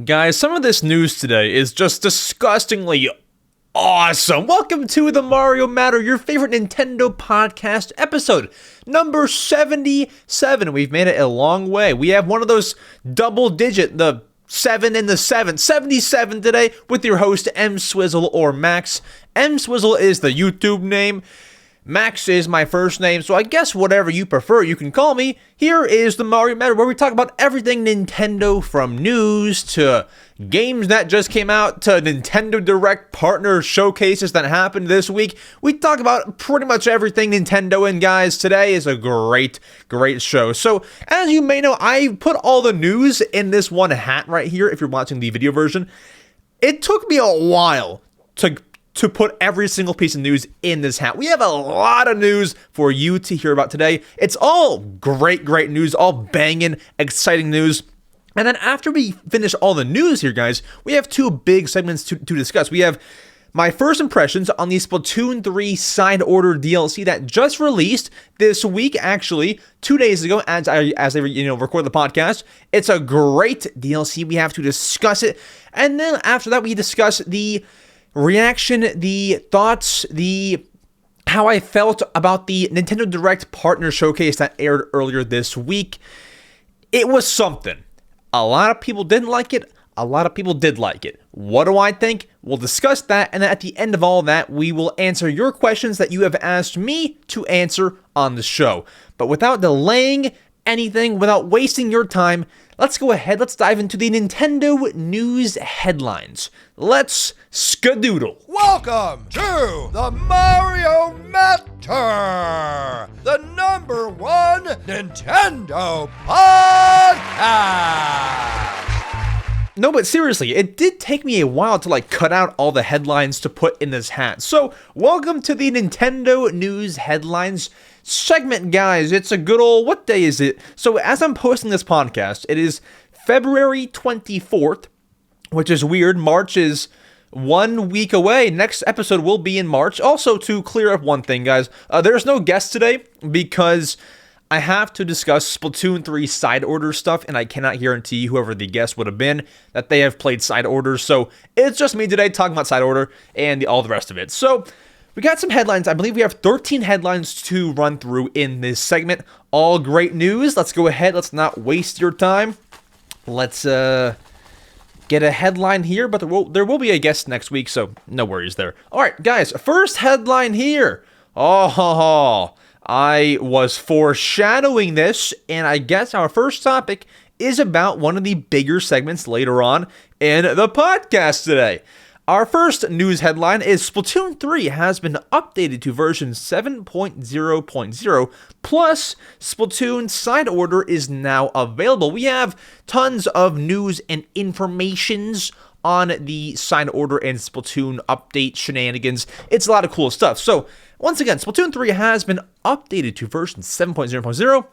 Guys, some of this news today is just disgustingly awesome. Welcome to the Mario Matter, your favorite Nintendo podcast episode, number 77. We've made it a long way. We have one of those double digit, the 7 and the 7, 77 today with your host, EmSwizzle or Max. EmSwizzle is the YouTube name. Max is my first name, so I guess whatever you prefer, you can call me. Here is the Mario Matter, where we talk about everything Nintendo, from news to games that just came out to Nintendo Direct partner showcases that happened this week. We talk about pretty much everything Nintendo, and guys, today is a great show. So, as you may know, I put all the news in this one hat right here, if you're watching the video version. It took me a while to put every single piece of news in this hat. We have a lot of news for you to hear about today. It's all great news, all banging, exciting news. And then after we finish all the news here, guys, we have two big segments to discuss. We have my first impressions on the Splatoon 3 side order DLC that just released this week, actually 2 days ago, as I record the podcast. It's a great DLC. We have to discuss it. And then after that, we discuss the reaction, the thoughts, how I felt about the Nintendo Direct partner showcase that aired earlier this week. It was something. A lot of people didn't like it. A lot of people did like it. What do I think? We'll discuss that, and then at the end of all that, we will answer your questions that you have asked me to answer on the show. But without delaying anything, without wasting your time, let's go ahead, let's dive into the Nintendo news headlines. Let's skadoodle. Welcome to the Mario Matter, the #1 Nintendo podcast. No, but seriously, it did take me a while to cut out all the headlines to put in this hat. So, welcome to the Nintendo news headlines segment, guys. It's a good old, what day is it? So, as I'm posting this podcast, it is February 24th, which is weird. March is 1 week away. Next episode will be in March. Also, to clear up one thing, guys, there's no guest today because I have to discuss Splatoon 3 side order stuff, and I cannot guarantee whoever the guest would have been that they have played side orders. So it's just me today talking about side order and all the rest of it. So we got some headlines. I believe we have 13 headlines to run through in this segment. All great news. Let's go ahead. Let's not waste your time. Let's get a headline here, but there will be a guest next week, so no worries there. All right, guys, first headline here. I was foreshadowing this, and I guess our first topic is about one of the bigger segments later on in the podcast today. Our first news headline is Splatoon 3 has been updated to version 7.0.0, plus Splatoon side order is now available. We have tons of news and informations on the side order and Splatoon update shenanigans. It's a lot of cool stuff. So, once again, Splatoon 3 has been updated to version 7.0.0.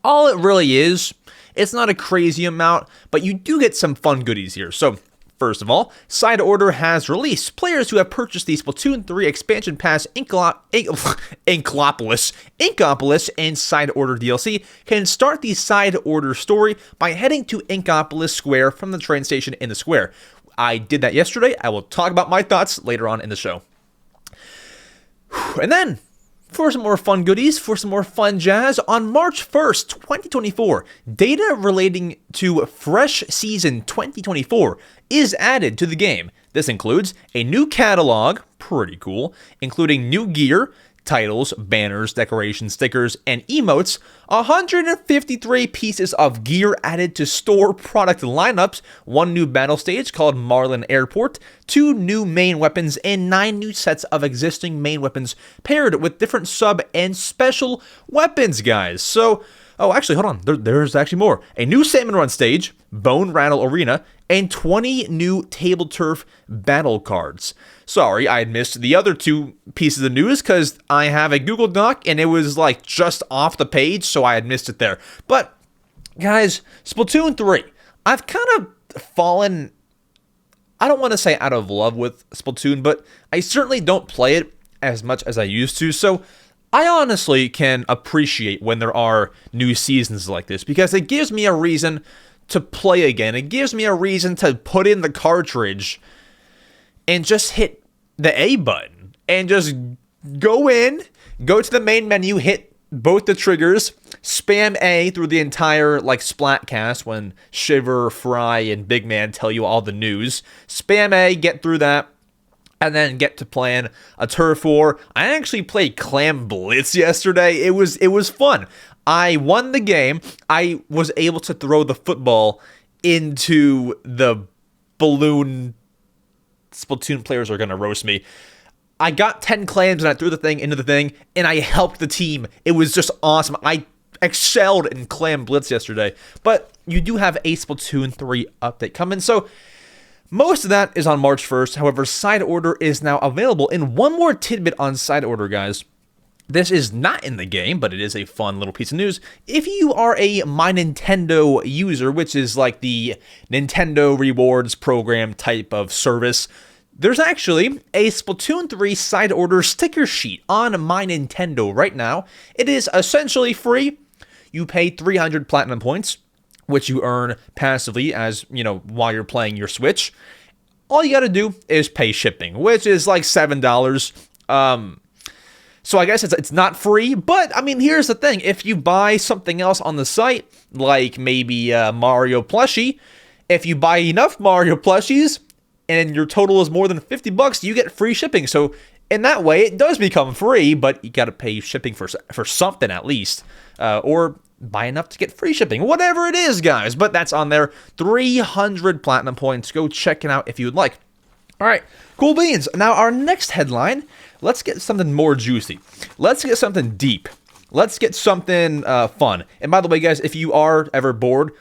All it really is, it's not a crazy amount, but you do get some fun goodies here. So, first of all, side order has released. Players who have purchased the Splatoon 3 expansion pass Inkopolis and side order DLC can start the side order story by heading to Inkopolis Square from the train station in the square. I did that yesterday. I will talk about my thoughts later on in the show. And then, for some more fun goodies, for some more fun jazz, on March 1st, 2024, data relating to Fresh Season 2024 is added to the game. This includes a new catalog, pretty cool, including new gear, titles, banners, decorations, stickers, and emotes, 153 pieces of gear added to store product lineups, 1 new battle stage called Marlin Airport, 2 new main weapons, and 9 new sets of existing main weapons paired with different sub and special weapons, guys. So, actually, hold on, there's actually more. A new Salmon Run stage, Bone Rattle Arena, and 20 new Table Turf battle cards. Sorry, I had missed the other 2 pieces of news because I have a Google Doc and it was just off the page, so I had missed it there. But, guys, Splatoon 3, I've kind of fallen, I don't want to say out of love with Splatoon, but I certainly don't play it as much as I used to, so I honestly can appreciate when there are new seasons like this because it gives me a reason to play again. It gives me a reason to put in the cartridge and just hit the A button and just go to the main menu, hit both the triggers, spam A through the entire, like, Splatcast when Shiver, Fry, and Big Man tell you all the news. Spam A, get through that, and then get to playing a Turf War. I actually played Clam Blitz yesterday. It was fun. I won the game. I was able to throw the football into the balloon. Splatoon players are going to roast me. I got 10 clams and I threw the thing into the thing, and I helped the team. It was just awesome. I excelled in Clam Blitz yesterday. But you do have a Splatoon 3 update coming, so most of that is on March 1st. However, Side Order is now available. And one more tidbit on Side Order, guys. This is not in the game, but it is a fun little piece of news. If you are a MyNintendo user, which is like the Nintendo Rewards program type of service, there's actually a Splatoon 3 Side Order sticker sheet on MyNintendo right now. It is essentially free. You pay 300 platinum points, which you earn passively as, you know, while you're playing your Switch. All you gotta do is pay shipping, which is like $7. So I guess it's not free, but I mean, here's the thing. If you buy something else on the site, like maybe Mario plushie, if you buy enough Mario plushies and your total is more than $50, you get free shipping. So in that way, it does become free, but you got to pay shipping for something at least, or buy enough to get free shipping, whatever it is, guys. But that's on there. 300 platinum points. Go check it out if you would like. All right, cool beans. Now, our next headline, let's get something more juicy. Let's get something deep. Let's get something fun. And by the way, guys, if you are ever bored,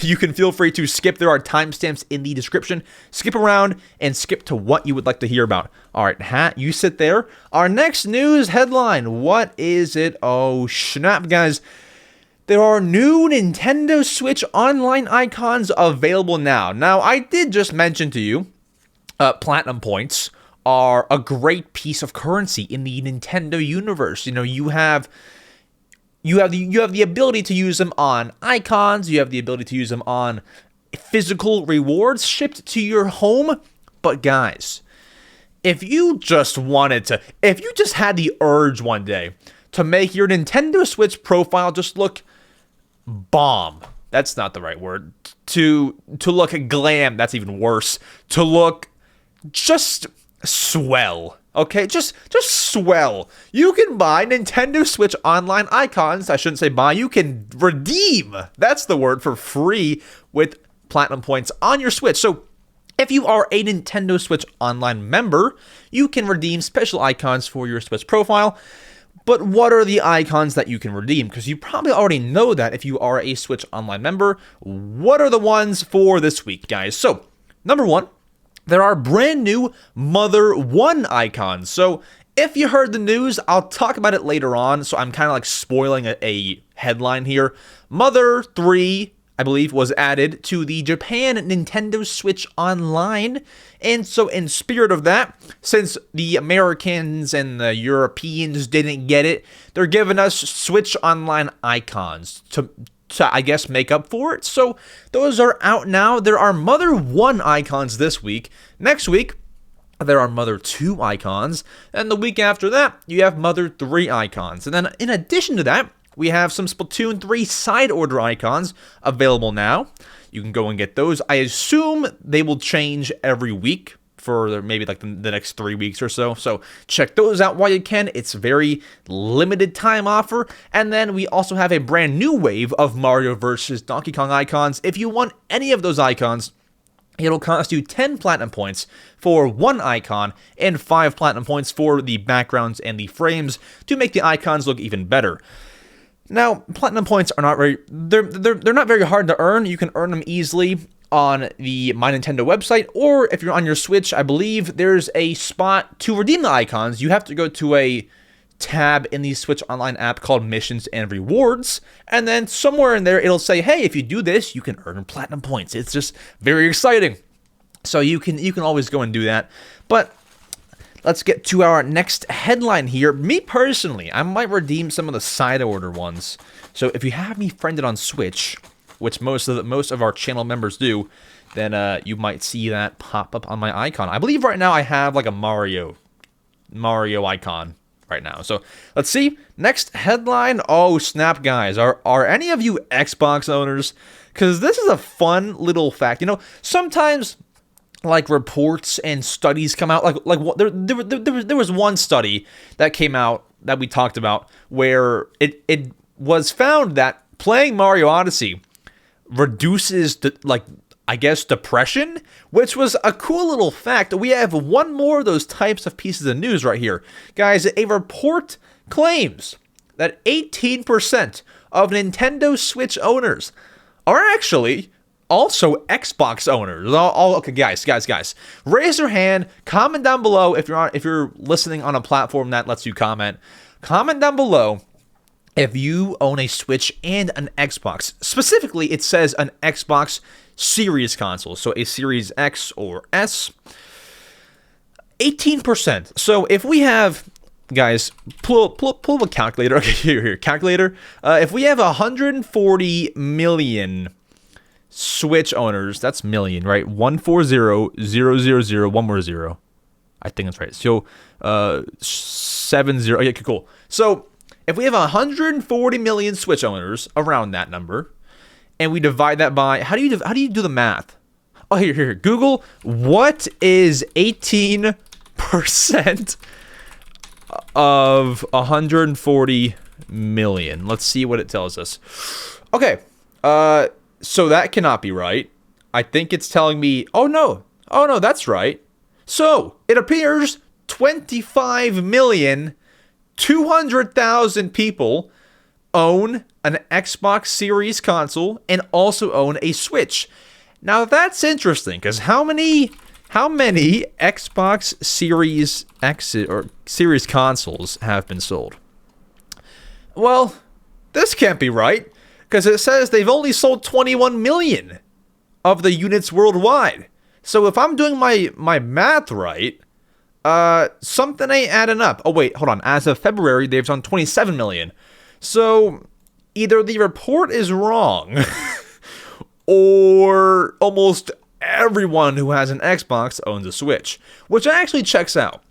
you can feel free to skip. There are timestamps in the description. Skip around and skip to what you would like to hear about. All right, Hat, you sit there. Our next news headline, what is it? Oh, snap, guys. There are new Nintendo Switch online icons available now. Now, I did just mention to you, platinum points are a great piece of currency in the Nintendo universe. You know, you have the ability to use them on icons, you have the ability to use them on physical rewards shipped to your home. But guys, if you just had the urge one day to make your Nintendo Switch profile just look bomb, that's not the right word, to look glam, that's even worse, to look just swell, okay? Just swell. You can buy Nintendo Switch online icons. I shouldn't say buy. You can redeem. That's the word, for free with platinum points on your Switch. So if you are a Nintendo Switch online member, you can redeem special icons for your Switch profile. But what are the icons that you can redeem? Because you probably already know that if you are a Switch online member. What are the ones for this week, guys? So, number one, there are brand new Mother 1 icons. So if you heard the news, I'll talk about it later on. So I'm kind of like spoiling a headline here. Mother 3, I believe, was added to the Japan Nintendo Switch Online. And so in spirit of that, since the Americans and the Europeans didn't get it, they're giving us Switch Online icons to I guess, make up for it. So those are out now. There are Mother 1 icons this week. Next week, there are Mother 2 icons. And the week after that, you have Mother 3 icons. And then in addition to that, we have some Splatoon 3 Side Order icons available now. You can go and get those. I assume they will change every week for maybe like the next 3 weeks or so. So check those out while you can. It's very limited time offer. And then we also have a brand new wave of Mario vs. Donkey Kong icons. If you want any of those icons, it'll cost you 10 platinum points for one icon and 5 platinum points for the backgrounds and the frames to make the icons look even better. Now, platinum points are not they're not very hard to earn. You can earn them easily on the MyNintendo website, or if you're on your Switch, I believe there's a spot to redeem the icons. You have to go to a tab in the Switch Online app called Missions and Rewards, and then somewhere in there it'll say, hey, if you do this, you can earn platinum points. It's just very exciting. So you can always go and do that. But let's get to our next headline here. Me personally, I might redeem some of the Side Order ones. So if you have me friended on Switch, which most of our channel members do, then you might see that pop up on my icon. I believe right now I have like a Mario icon right now. So let's see. Next headline. Oh snap, guys! Are any of you Xbox owners? Because this is a fun little fact. You know, sometimes like reports and studies come out. There was one study that came out that we talked about where it was found that playing Mario Odyssey reduces I guess depression, which was a cool little fact. We have one more of those types of pieces of news right here. Guys, a report claims that 18% of Nintendo Switch owners are actually also Xbox owners. Okay, guys, raise your hand, comment down below if you're listening on a platform that lets you comment. Comment down below if you own a Switch and an Xbox. Specifically, it says an Xbox Series console, so a Series X or S. 18%. So if we have, guys, pull up a calculator. Okay, here, calculator. If we have 140 million Switch owners, that's million, right? 140,000, one more zero. I think that's right. So 70. Okay, cool. So if we have 140 million Switch owners, around that number, and we divide that by, how do you do the math? Oh, here. Google, what is 18% of 140 million? Let's see what it tells us. Okay, so that cannot be right. I think it's telling me, oh no, that's right. So it appears 25,200,000 people own an Xbox Series console and also own a Switch. Now that's interesting, because how many Xbox Series X or Series consoles have been sold? Well, this can't be right, because it says they've only sold 21 million of the units worldwide. So if I'm doing my math right, something ain't adding up. Oh wait, hold on. As of February, they've done 27 million. So either the report is wrong, or almost everyone who has an Xbox owns a Switch, which actually checks out.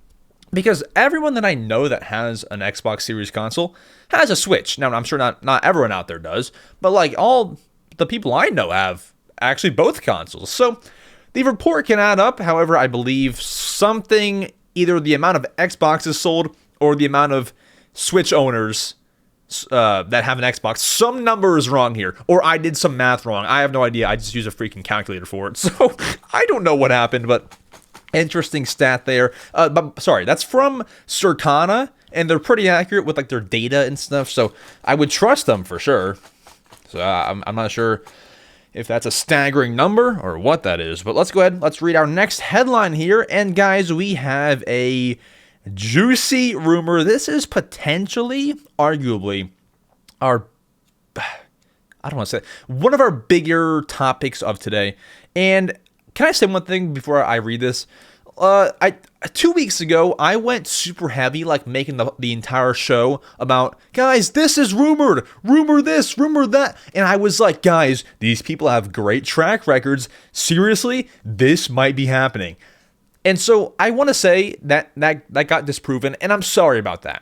Because everyone that I know that has an Xbox Series console has a Switch. Now, I'm sure not everyone out there does, but like all the people I know have actually both consoles. So the report can add up. However, I believe something, either the amount of Xboxes sold or the amount of Switch owners that have an Xbox, some number is wrong here, or I did some math wrong. I have no idea. I just use a freaking calculator for it. So I don't know what happened, but interesting stat there. But sorry, that's from Circana, and they're pretty accurate with like their data and stuff. So I would trust them for sure. So I'm not sure if that's a staggering number or what that is, but let's go ahead. Let's read our next headline here. And guys, we have a juicy rumor. This is potentially, arguably, I don't want to say, one of our bigger topics of today. And can I say one thing before I read this? 2 weeks ago, I went super heavy, like making the entire show about, guys, this is rumored, rumor this, rumor that. And I was like, guys, these people have great track records. Seriously, this might be happening. And so I want to say that got disproven, and I'm sorry about that.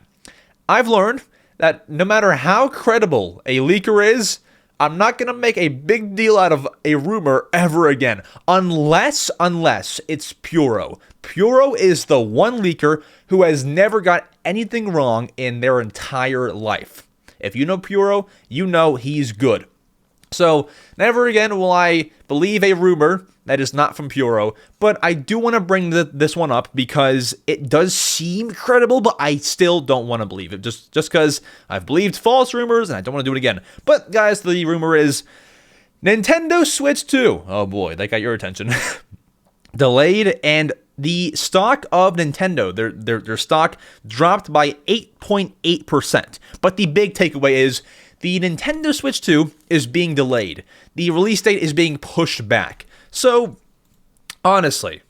I've learned that no matter how credible a leaker is, I'm not going to make a big deal out of a rumor ever again, unless it's Puro. Puro is the one leaker who has never got anything wrong in their entire life. If you know Puro, you know he's good. So never again will I believe a rumor that is not from Puro, but I do want to bring this one up because it does seem credible, but I still don't want to believe it, just because I've believed false rumors and I don't want to do it again. But guys, the rumor is Nintendo Switch 2. Oh boy, that got your attention. Delayed, and the stock of Nintendo, their stock dropped by 8.8%. But the big takeaway is the Nintendo Switch 2 is being delayed. The release date is being pushed back. So, honestly,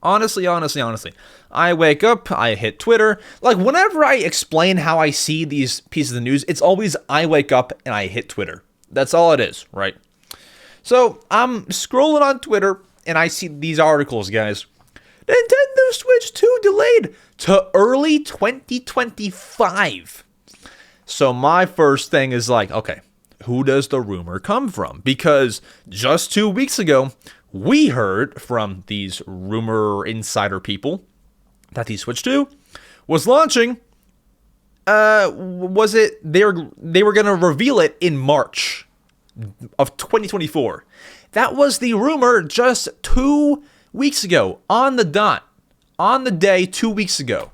I wake up, I hit Twitter. Like, whenever I explain how I see these pieces of news, it's always I wake up and I hit Twitter. That's all it is, right? So I'm scrolling on Twitter and I see these articles, guys. Nintendo Switch 2 delayed to early 2025. So my first thing is like, okay, who does the rumor come from? Because just 2 weeks ago, we heard from these rumor insider people that the Switch 2 was launching. They were going to reveal it in March of 2024. That was the rumor just 2 weeks ago, on the dot, on the day 2 weeks ago.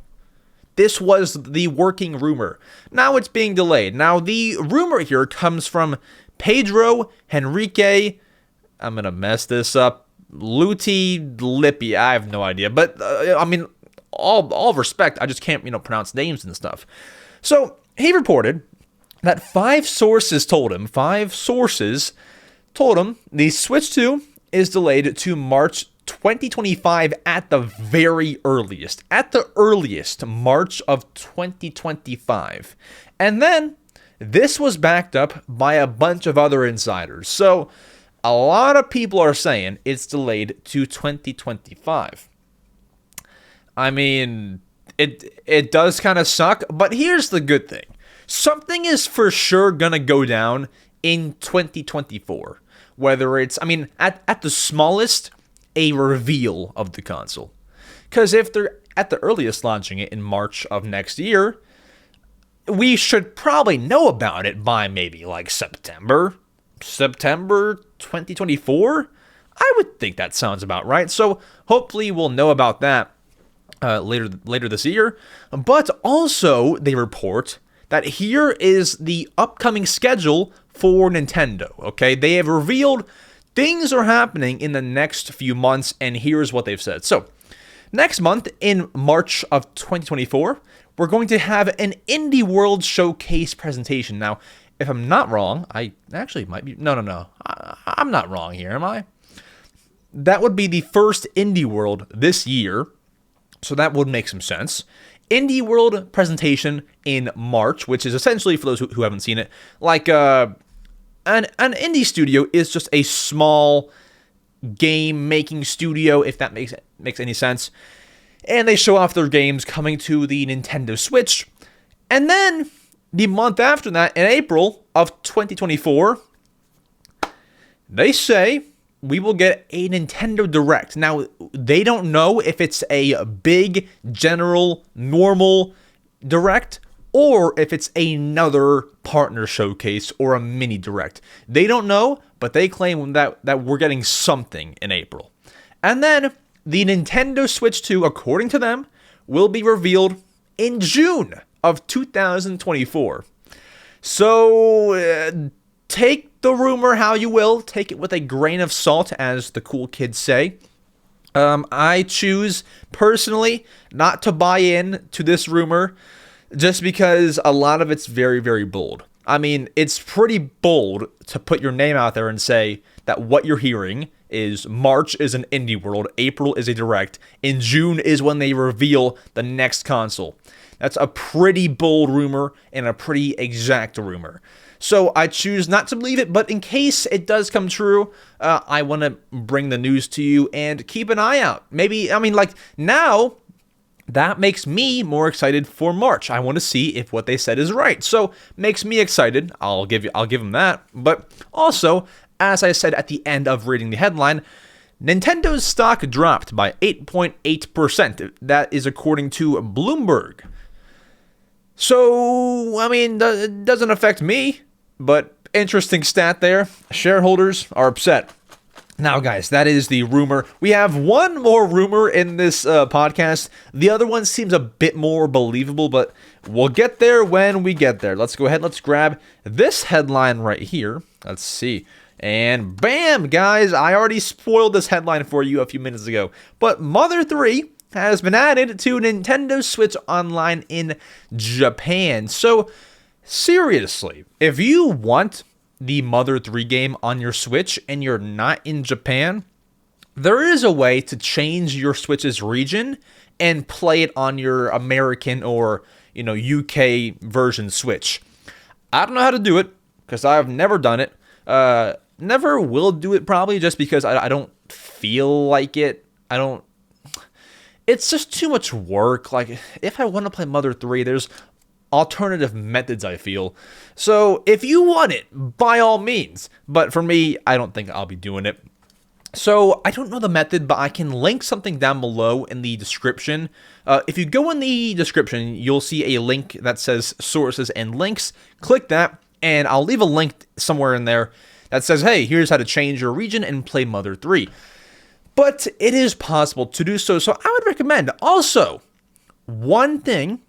This was the working rumor. Now it's being delayed. Now the rumor here comes from Pedro Henrique. I'm going to mess this up. Luti Lippi. I have no idea. But, I mean, all respect, I just can't, pronounce names and stuff. So he reported that five sources told him the Switch 2 is delayed to March 2025 at the very earliest. At the earliest, March of 2025. And then this was backed up by a bunch of other insiders. So a lot of people are saying it's delayed to 2025. I mean, it does kind of suck, but here's the good thing. Something is for sure gonna go down in 2024. Whether it's, at the smallest, a reveal of the console. Because if they're at the earliest launching it in March of next year, we should probably know about it by maybe like September 2024. I would think that sounds about right. So hopefully we'll know about that later this year. But also they report that here is the upcoming schedule for Nintendo. Okay, they have revealed things are happening in the next few months, and here's what they've said. So, next month, in March of 2024, we're going to have an Indie World Showcase presentation. Now, if I'm not wrong, I actually might be... No. I'm not wrong here, am I? That would be the first Indie World this year, so that would make some sense. Indie World presentation in March, which is essentially, for those who haven't seen it, like... An indie studio is just a small game-making studio, if that makes any sense. And they show off their games coming to the Nintendo Switch. And then, the month after that, in April of 2024, they say we will get a Nintendo Direct. Now, they don't know if it's a big, general, normal Direct, or if it's another partner showcase or a mini direct. They don't know, but they claim that we're getting something in April. And then the Nintendo Switch 2, according to them, will be revealed in June of 2024. So take the rumor how you will. Take it with a grain of salt, as the cool kids say. I choose, personally, not to buy in to this rumor, just because a lot of it's very, very bold. I mean, it's pretty bold to put your name out there and say that what you're hearing is March is an Indie World, April is a Direct, in June is when they reveal the next console. That's a pretty bold rumor and a pretty exact rumor. So I choose not to believe it, but in case it does come true, I want to bring the news to you and keep an eye out. Maybe, now... that makes me more excited for March. I want to see if what they said is right. So, makes me excited. I'll give them that. But also, as I said at the end of reading the headline, Nintendo's stock dropped by 8.8%. That is according to Bloomberg. So, it doesn't affect me, but interesting stat there. Shareholders are upset. Now, guys, that is the rumor. We have one more rumor in this podcast. The other one seems a bit more believable, but we'll get there when we get there. Let's go ahead. Let's grab this headline right here. Let's see. And bam, guys, I already spoiled this headline for you a few minutes ago. But Mother 3 has been added to Nintendo Switch Online in Japan. So, seriously, if you want the Mother 3 game on your Switch and you're not in Japan, there is a way to change your Switch's region and play it on your American or, UK version Switch. I don't know how to do it because I've never done it. Never will do it probably just because I don't feel like it. It's just too much work. Like, if I want to play Mother 3, there's alternative methods, I feel. So if you want it, by all means. But for me, I don't think I'll be doing it. So I don't know the method, but I can link something down below in the description. If you go in the description, you'll see a link that says sources and links. Click that, and I'll leave a link somewhere in there that says, hey, here's how to change your region and play Mother 3. But it is possible to do so, so I would recommend. Also, one thing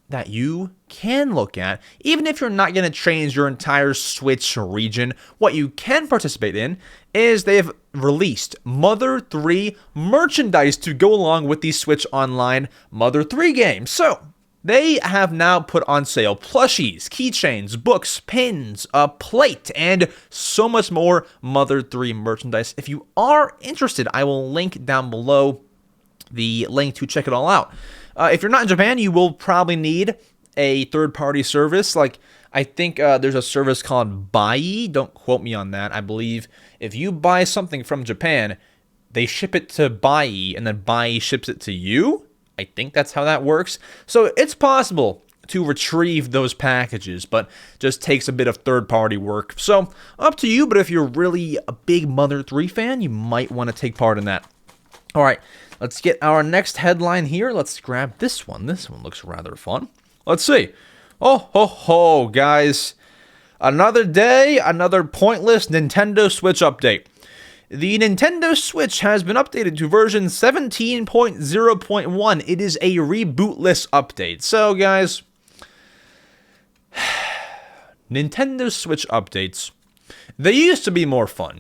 that you can look at, even if you're not going to change your entire Switch region, what you can participate in is they've released Mother 3 merchandise to go along with the Switch Online Mother 3 game. So, they have now put on sale plushies, keychains, books, pins, a plate, and so much more Mother 3 merchandise. If you are interested, I will link down below the link to check it all out. If you're not in Japan, you will probably need a third-party service. Like, I think there's a service called Bai. Don't quote me on that. I believe if you buy something from Japan, they ship it to Bai, and then Bai ships it to you. I think that's how that works. So it's possible to retrieve those packages, but just takes a bit of third-party work. So up to you, but if you're really a big Mother 3 fan, you might want to take part in that. All right, let's get our next headline here. Let's grab this one. This one looks rather fun. Let's see. Oh, ho, ho, guys. Another day, another pointless Nintendo Switch update. The Nintendo Switch has been updated to version 17.0.1. It is a rebootless update. So, guys, Nintendo Switch updates, they used to be more fun.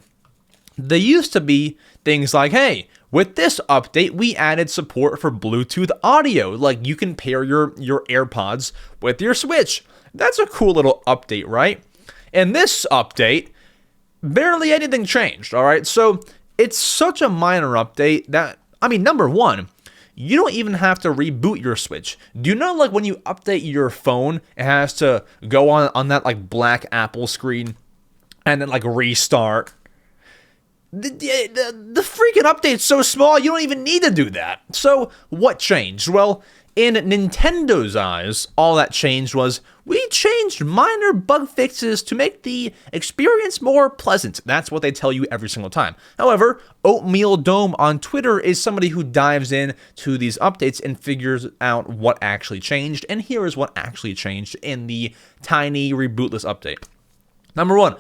They used to be things like, hey, with this update, we added support for Bluetooth audio. Like, you can pair your AirPods with your Switch. That's a cool little update, right? And this update, barely anything changed, all right? So it's such a minor update that, I mean, number one, you don't even have to reboot your Switch. Do you know, like, when you update your phone, it has to go on that, like, black Apple screen and then, like, restart? The freaking update's so small, you don't even need to do that. So what changed? Well, in Nintendo's eyes, all that changed was we changed minor bug fixes to make the experience more pleasant. That's what they tell you every single time. However, Oatmeal Dome on Twitter is somebody who dives in to these updates and figures out what actually changed. And here is what actually changed in the tiny rebootless update. Number one,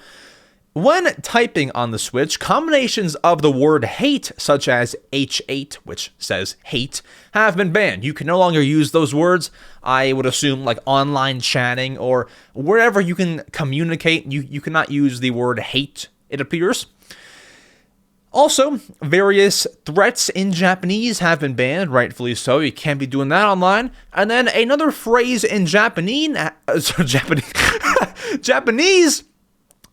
when typing on the Switch, combinations of the word hate, such as H8, which says hate, have been banned. You can no longer use those words. I would assume like online chatting or wherever you can communicate, you cannot use the word hate, it appears. Also, various threats in Japanese have been banned, rightfully so. You can't be doing that online. And then another phrase in Japanese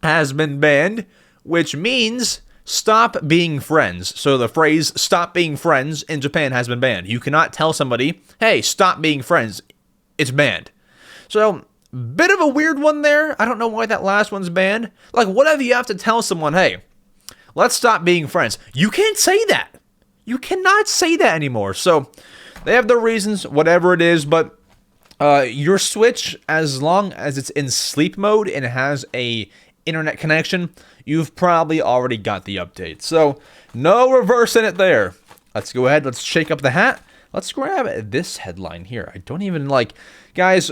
has been banned, which means stop being friends. So the phrase stop being friends in Japan has been banned. You cannot tell somebody, hey, stop being friends. It's banned. So, bit of a weird one there. I don't know why that last one's banned. Like, whatever you have to tell someone, hey, let's stop being friends. You can't say that. You cannot say that anymore. So, they have their reasons, whatever it is, but your Switch, as long as it's in sleep mode and it has a internet connection, you've probably already got the update. So, no reversing it there. Let's go ahead, let's shake up the hat. Let's grab this headline here. I don't even guys,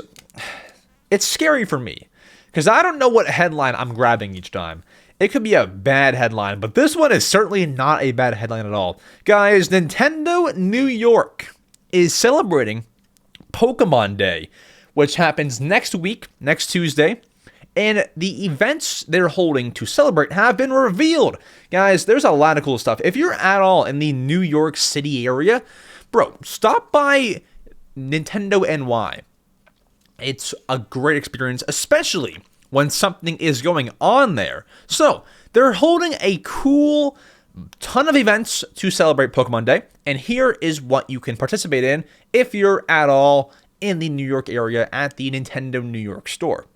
it's scary for me, because I don't know what headline I'm grabbing each time. It could be a bad headline, but this one is certainly not a bad headline at all. Guys, Nintendo New York is celebrating Pokemon Day, which happens next week, next Tuesday. And the events they're holding to celebrate have been revealed. Guys, there's a lot of cool stuff. If you're at all in the New York City area, bro, stop by Nintendo NY. It's a great experience, especially when something is going on there. So, they're holding a cool ton of events to celebrate Pokemon Day. And here is what you can participate in if you're at all in the New York area at the Nintendo New York store.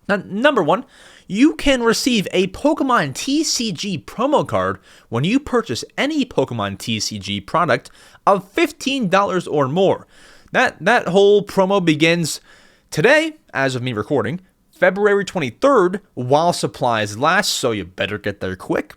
Now, number one, you can receive a Pokemon TCG promo card when you purchase any Pokemon TCG product of $15 or more. That whole promo begins today, as of me recording, February 23rd, while supplies last, so you better get there quick.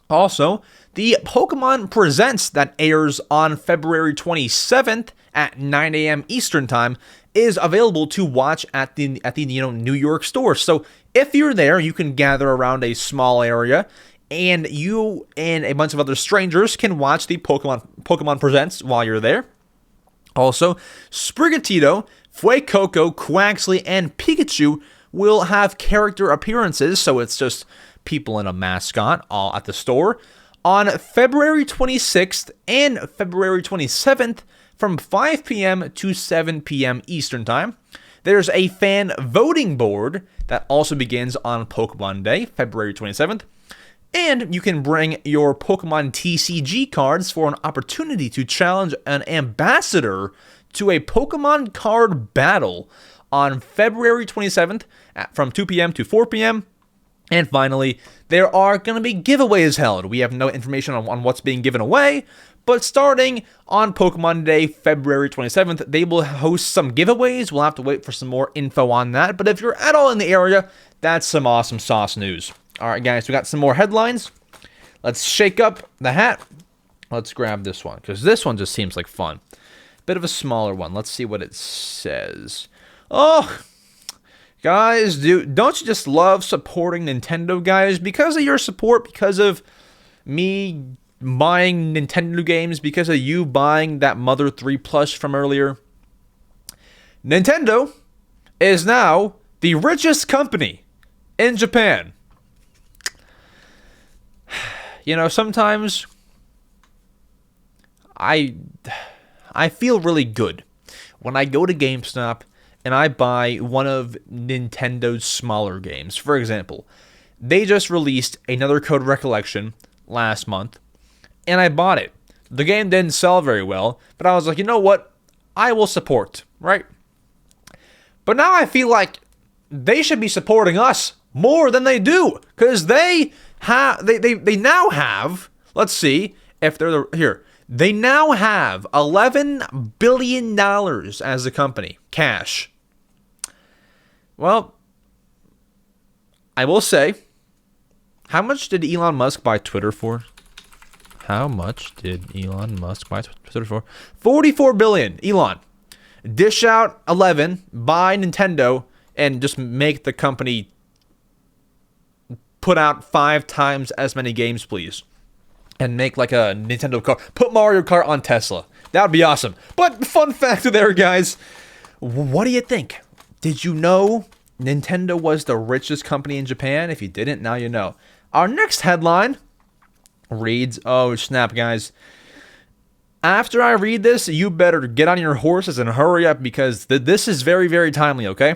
Also, the Pokemon Presents that airs on February 27th at 9 a.m. Eastern Time is available to watch at the New York store. So if you're there, you can gather around a small area, and you and a bunch of other strangers can watch the Pokemon Presents while you're there. Also, Sprigatito, Fuecoco, Quaxley, and Pikachu will have character appearances, so it's just people in a mascot all at the store, on February 26th and February 27th from 5 p.m. to 7 p.m. Eastern Time. There's a fan voting board that also begins on Pokemon Day, February 27th. And you can bring your Pokemon TCG cards for an opportunity to challenge an ambassador to a Pokemon card battle on February 27th from 2 p.m. to 4 p.m. And finally, there are going to be giveaways held. We have no information on what's being given away, but starting on Pokemon Day, February 27th, they will host some giveaways. We'll have to wait for some more info on that. But if you're at all in the area, that's some awesome sauce news. All right, guys, we got some more headlines. Let's shake up the hat. Let's grab this one, because this one just seems like fun. Bit of a smaller one. Let's see what it says. Oh, guys, don't you just love supporting Nintendo, guys? Because of your support, because of me buying Nintendo games, because of you buying that Mother 3 plush from earlier, Nintendo is now the richest company in Japan. You know, sometimes I feel really good when I go to GameStop and I buy one of Nintendo's smaller games. For example, they just released another Code Recollection last month, and I bought it. The game didn't sell very well, but I was like, you know what? I will support, right? But now I feel like they should be supporting us more than they do, because they now have, let's see if they're here. They now have $11 billion as a company, cash. Well, I will say, how much did Elon Musk buy Twitter for? How much did Elon Musk buy Twitter for? $44 billion. Elon, dish out 11, buy Nintendo, and just make the company put out 5 times as many games, please. And make like a Nintendo Kart. Put Mario Kart on Tesla. That would be awesome. But fun fact there, guys. What do you think? Did you know Nintendo was the richest company in Japan? If you didn't, now you know. Our next headline reads, oh snap, guys. After I read this, you better get on your horses and hurry up, because this is very, very timely, okay?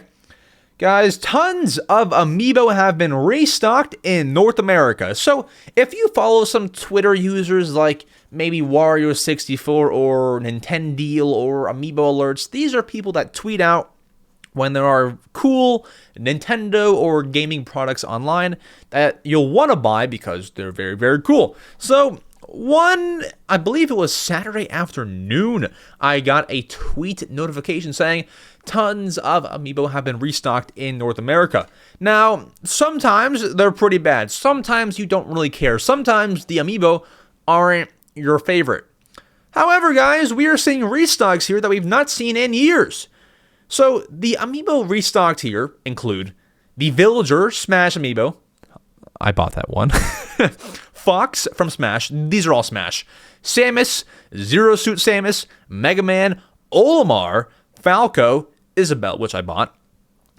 Guys, tons of amiibo have been restocked in North America. So, if you follow some Twitter users like maybe Wario64 or Nintendeal or Amiibo Alerts, these are people that tweet out when there are cool Nintendo or gaming products online that you'll want to buy because they're very, very cool. So, I believe it was Saturday afternoon, I got a tweet notification saying tons of amiibo have been restocked in North America. Now, sometimes they're pretty bad. Sometimes you don't really care. Sometimes the amiibo aren't your favorite. However, guys, we are seeing restocks here that we've not seen in years. So, the amiibo restocked here include the Villager Smash amiibo. I bought that one. Fox from Smash. These are all Smash. Samus, Zero Suit Samus, Mega Man, Olimar, Falco, Isabelle, which I bought,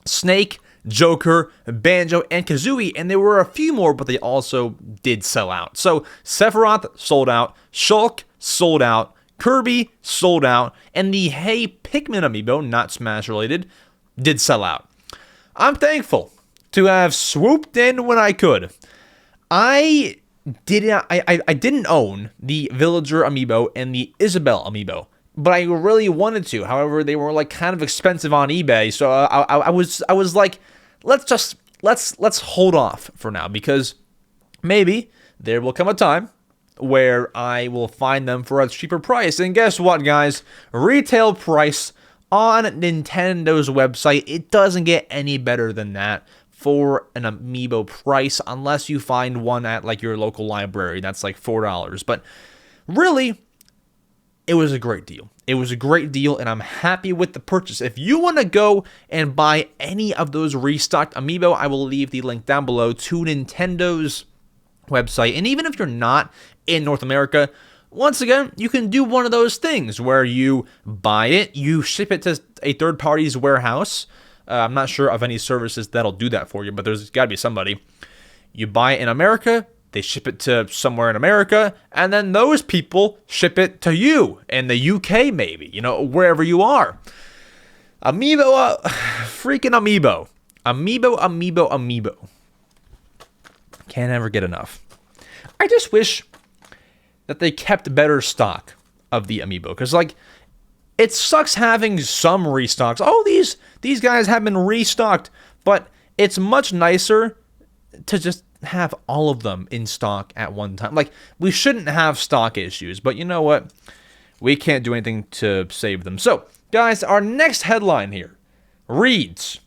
Snake, Joker, Banjo, and Kazooie, and there were a few more, but they also did sell out. So, Sephiroth sold out, Shulk sold out, Kirby sold out, and the Hey Pikmin amiibo, not Smash related, did sell out. I'm thankful to have swooped in when I could. I didn't own the Villager amiibo and the Isabelle amiibo, but I really wanted to. However, they were like kind of expensive on eBay, so I was like, let's hold off for now, because maybe there will come a time where I will find them for a cheaper price. And guess what, guys? Retail price on Nintendo's website, it doesn't get any better than that for an amiibo price, unless you find one at like your local library. That's like $4. But really, it was a great deal. It was a great deal, and I'm happy with the purchase. If you want to go and buy any of those restocked amiibo, I will leave the link down below to Nintendo's website. And even if you're not in North America, once again, you can do one of those things where you buy it, you ship it to a third party's warehouse. I'm not sure of any services that'll do that for you, but there's got to be somebody. You buy it in America, they ship it to somewhere in America, and then those people ship it to you in the UK, maybe, wherever you are. Amiibo, freaking amiibo. Amiibo. Can't ever get enough. I just wish that they kept better stock of the amiibo, because it sucks having some restocks. Oh, these guys have been restocked, but it's much nicer to just have all of them in stock at one time. We shouldn't have stock issues, but you know what? We can't do anything to save them. So, guys, our next headline here reads,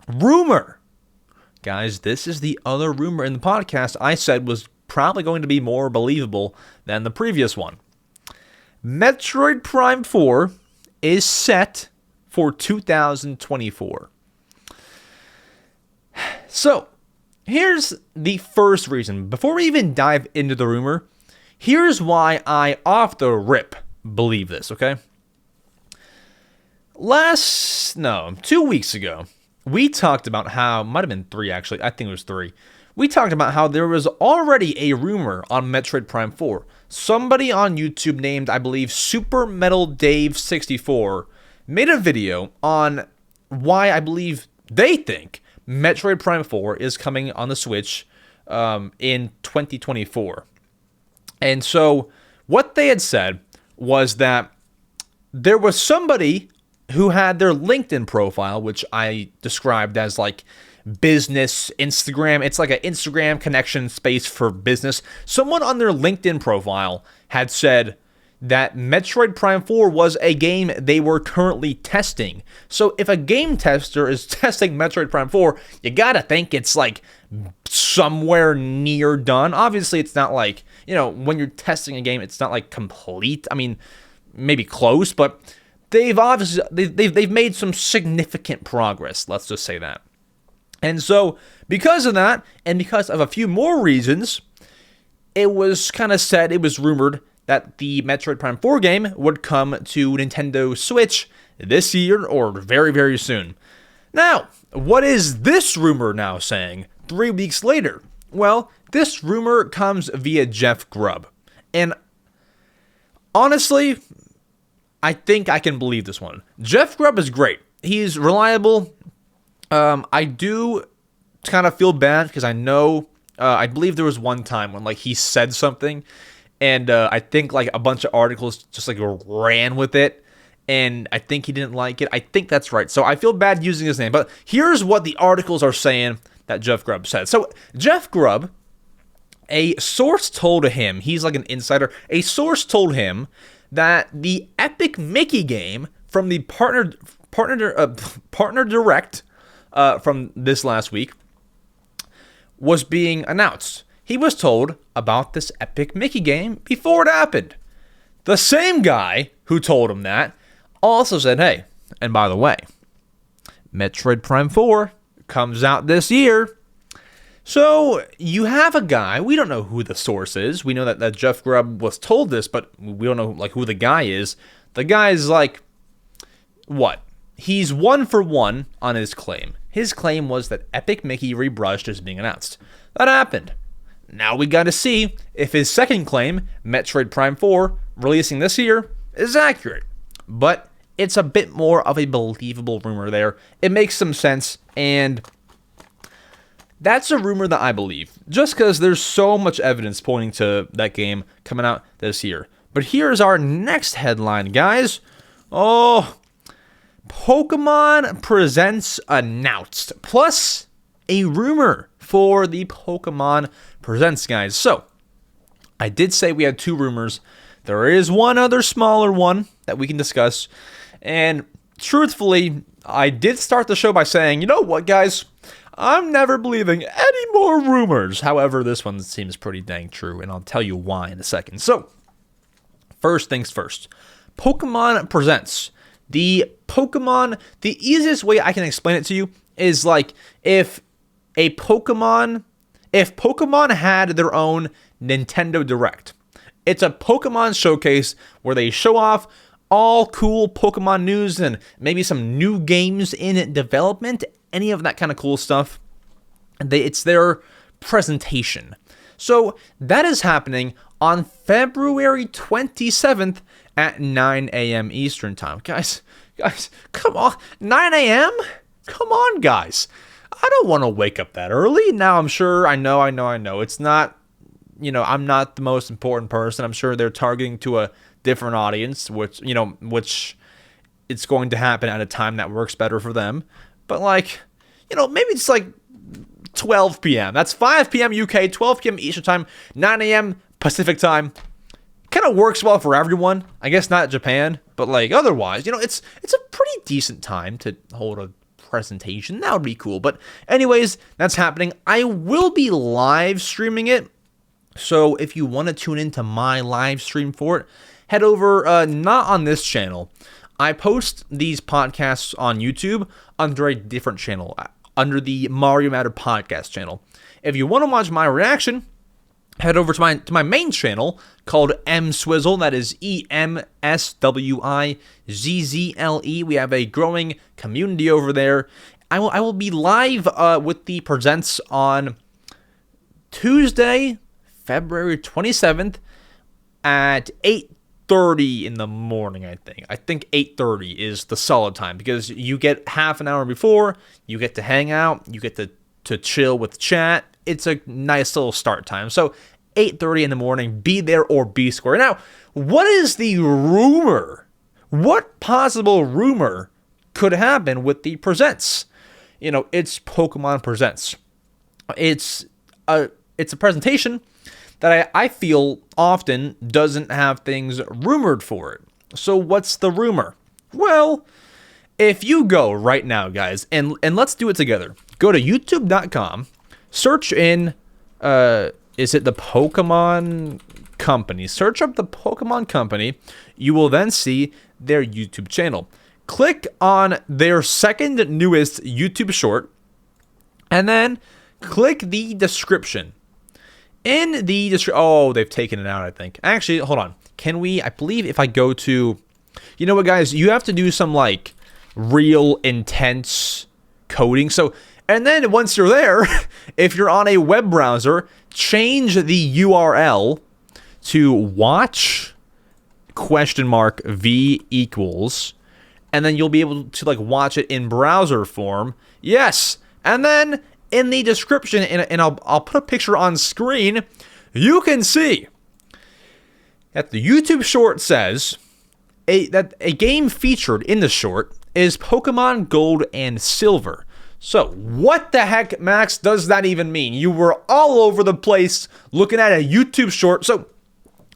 rumor. Guys, this is the other rumor in the podcast I said was probably going to be more believable than the previous one. Metroid Prime 4 is set for 2024. So, here's the first reason. Before we even dive into the rumor, here's why I, off the rip, believe this, okay? 2 weeks ago, we talked about how, might have been 3 actually, I think it was 3. We talked about how there was already a rumor on Metroid Prime 4. Somebody on YouTube named, I believe, Super Metal Dave 64 made a video on why I believe they think Metroid Prime 4 is coming on the Switch in 2024. And so what they had said was that there was somebody who had their LinkedIn profile, which I described as business Instagram. It's like an Instagram connection space for business. Someone on their LinkedIn profile had said that Metroid Prime 4 was a game they were currently testing. So if a game tester is testing Metroid Prime 4, you gotta think it's somewhere near done. Obviously, it's not when you're testing a game, it's not complete. I mean, maybe close, but they've made some significant progress. Let's just say that. And so, because of that, and because of a few more reasons, it was kind of said, it was rumored that the Metroid Prime 4 game would come to Nintendo Switch this year or very, very soon. Now, what is this rumor now saying 3 weeks later? Well, this rumor comes via Jeff Grubb. And honestly, I think I can believe this one. Jeff Grubb is great. He's reliable. I do kind of feel bad because I know, I believe there was one time when he said something and I think a bunch of articles just ran with it and I think he didn't like it. I think that's right. So I feel bad using his name, but here's what the articles are saying that Jeff Grubb said. So Jeff Grubb, a source told him, he's an insider, a source told him that the Epic Mickey game from the partner direct from this last week was being announced. He was told about this Epic Mickey game before it happened. The same guy who told him that also said, hey, and by the way, Metroid Prime 4 comes out this year. So you have a guy, we don't know who the source is. We know that Jeff Grubb was told this, but we don't know who the guy is. The guy's what? He's 1 for 1 on his claim. His claim was that Epic Mickey Rebrushed is being announced. That happened. Now we got to see if his second claim, Metroid Prime 4, releasing this year, is accurate. But it's a bit more of a believable rumor there. It makes some sense, and that's a rumor that I believe, just because there's so much evidence pointing to that game coming out this year. But here's our next headline, guys. Oh, Pokemon Presents announced, plus a rumor for the Pokemon Presents, guys. So, I did say we had 2 rumors. There is one other smaller one that we can discuss. And truthfully, I did start the show by saying, you know what, guys? I'm never believing any more rumors. However, this one seems pretty dang true, and I'll tell you why in a second. So, first things first. Pokemon Presents. The easiest way I can explain it to you is like if Pokemon had their own Nintendo Direct. It's a Pokemon showcase where they show off all cool Pokemon news and maybe some new games in development, any of that kind of cool stuff. It's their presentation. So that is happening on February 27th at 9 a.m. Eastern Time. Guys, come on. 9 a.m.? Come on, guys. I don't want to wake up that early. Now, I know. It's not, I'm not the most important person. I'm sure they're targeting to a different audience, which it's going to happen at a time that works better for them. But maybe it's 12 p.m. That's 5 p.m. UK, 12 p.m. Eastern Time, 9 a.m. Pacific Time. Kind of works well for everyone. I guess not Japan, but otherwise, it's a pretty decent time to hold a presentation. That would be cool. But anyways, that's happening. I will be live streaming it. So if you want to tune into my live stream for it, head over, not on this channel. I post these podcasts on YouTube under a different channel, under the Mario Matter podcast channel. If you want to watch my reaction, head over to my main channel called EmSwizzle. That is EmSwizzle. We have a growing community over there. I will be live with the presents on Tuesday, February 27th at 8:30 in the morning, I think. I think 8:30 is the solid time because you get half an hour before, you get to hang out, you get to chill with chat. It's a nice little start time. So 8:30 in the morning, be there or be square. Now, what is the rumor? What possible rumor could happen with the presents? It's Pokemon Presents. It's a presentation that I feel often doesn't have things rumored for it. So what's the rumor? Well, if you go right now, guys, and let's do it together. Go to youtube.com, search in, is it the Pokemon Company? Search up the Pokemon Company. You will then see their YouTube channel. Click on their second newest YouTube short, and then click the description. In the description, oh, they've taken it out, I think. Actually, hold on. I believe if I go to, you know what, guys, you have to do some real intense coding. So, and then once you're there, if you're on a web browser, change the URL to watch $V equals, and then you'll be able to watch it in browser form. Yes. And then in the description, and I'll put a picture on screen, you can see that the YouTube short says that a game featured in the short is Pokemon Gold and Silver. So, what the heck, Max, does that even mean? You were all over the place looking at a YouTube short. So,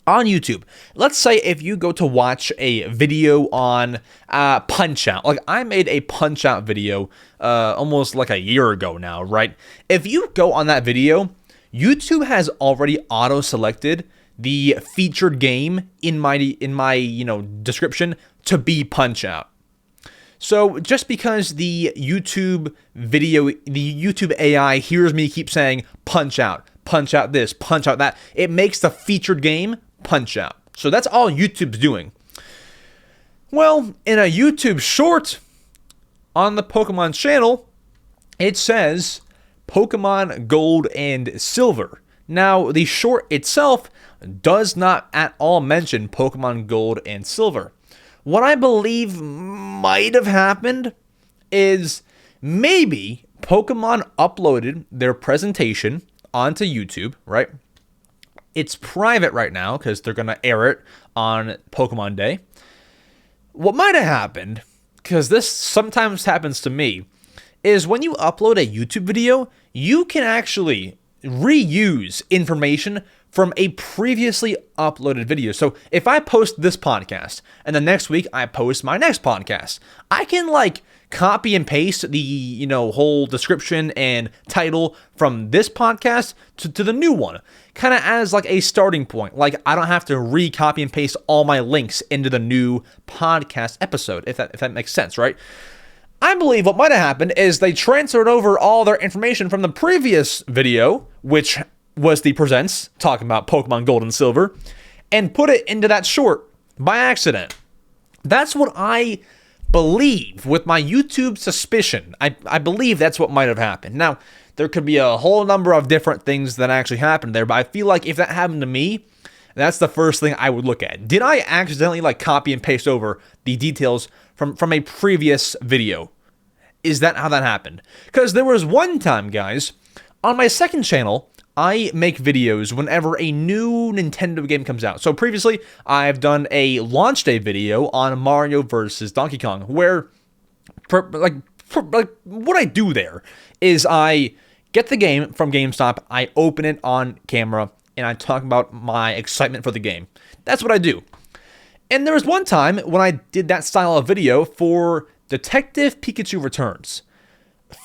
on YouTube, let's say if you go to watch a video on Punch-Out. I made a Punch-Out video almost a year ago now, right? If you go on that video, YouTube has already auto-selected the featured game in my description to be Punch-Out. So just because the YouTube AI hears me keep saying punch out this, punch out that, it makes the featured game Punch-Out. So that's all YouTube's doing. Well, in a YouTube short on the Pokemon channel, it says Pokemon Gold and Silver. Now, the short itself does not at all mention Pokemon Gold and Silver. What I believe might have happened is maybe Pokemon uploaded their presentation onto YouTube, right? It's private right now because they're going to air it on Pokemon Day. What might have happened because this sometimes happens to me, is when you upload a YouTube video, you can actually reuse information from a previously uploaded video. So if I post this podcast and the next week I post my next podcast, I can like copy and paste the whole description and title from this podcast to the new one, kind of as like a starting point. Like I don't have to re-copy and paste all my links into the new podcast episode, if that makes sense, right? I believe what might have happened is they transferred over all their information from the previous video, which was the presents, talking about Pokemon Gold and Silver, and put it into that short by accident. That's what I believe with my YouTube suspicion. I believe that's what might have happened. Now, there could be a whole number of different things that actually happened there, but I feel like if that happened to me, that's the first thing I would look at. Did I accidentally like copy and paste over the details from a previous video? Is that how that happened? Because there was one time, guys, on my second channel, I make videos whenever a new Nintendo game comes out. So previously, I've done a launch day video on Mario vs. Donkey Kong, where what I do there is I get the game from GameStop, I open it on camera, and I talk about my excitement for the game. That's what I do. And there was one time when I did that style of video for Detective Pikachu Returns.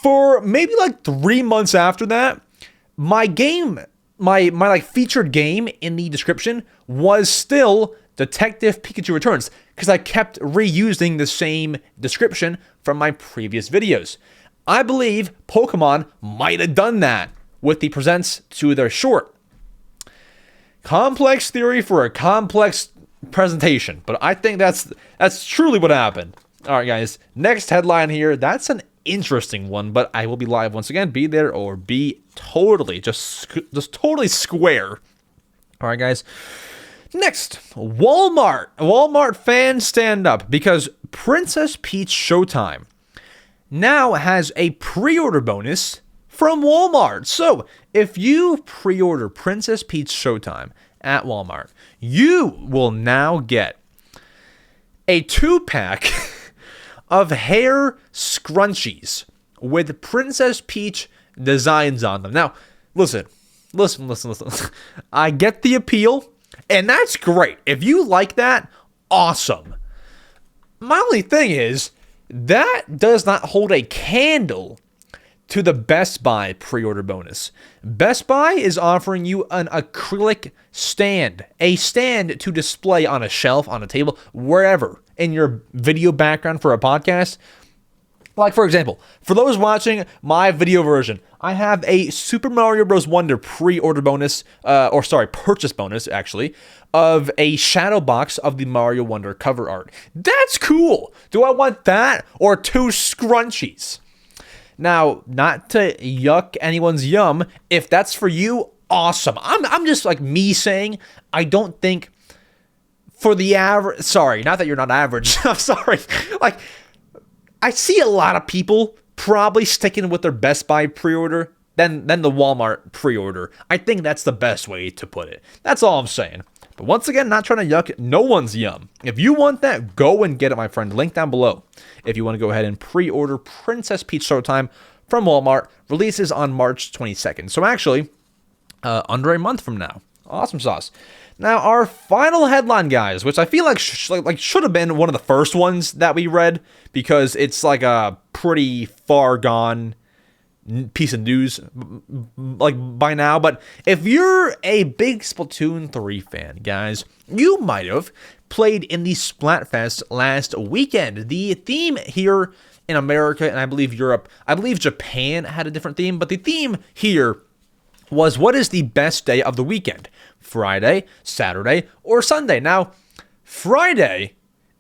For maybe like 3 months after that, my like featured game in the description was still Detective Pikachu Returns, because I kept reusing the same description from my previous videos. I believe Pokemon might have done that with the presents to their short. Complex theory for a complex presentation, but I think that's truly what happened. All right, guys, next headline here. That's an interesting one, but I will be live once again. Be there or be totally, just totally square. All right, guys. Next, Walmart. Walmart fans stand up because Princess Peach Showtime now has a pre-order bonus from Walmart. So if you pre-order Princess Peach Showtime at Walmart, you will now get a 2-pack of hair scrunchies with Princess Peach designs on them. Now, listen. I get the appeal, and that's great. If you like that, awesome. My only thing is, that does not hold a candle to the Best Buy pre-order bonus. Best Buy is offering you an acrylic stand, a stand to display on a shelf, on a table, wherever in your video background for a podcast. Like, for example, for those watching my video version, I have a Super Mario Bros. Wonder pre-order bonus, purchase bonus, actually, of a shadow box of the Mario Wonder cover art. That's cool. Do I want that or 2 scrunchies? Now, not to yuck anyone's yum, if that's for you, awesome. I'm just like me saying, I don't think for the average, sorry, not that you're not average, I'm sorry. Like, I see a lot of people probably sticking with their Best Buy pre-order than the Walmart pre-order. I think that's the best way to put it. That's all I'm saying. But once again, not trying to yuck no one's yum. If you want that, go and get it, my friend. Link down below. If you want to go ahead and pre-order Princess Peach Showtime from Walmart, releases on March 22nd. So actually, under a month from now. Awesome sauce. Now, our final headline, guys, which I feel like should have been one of the first ones that we read, because it's like a pretty far gone piece of news like by now. But if you're a big Splatoon 3 fan, guys, you might have played in the Splatfest last weekend. The theme here in America, and I believe Europe, I believe Japan had a different theme, but the theme here was, what is the best day of the weekend? Friday, Saturday, or Sunday? Now, Friday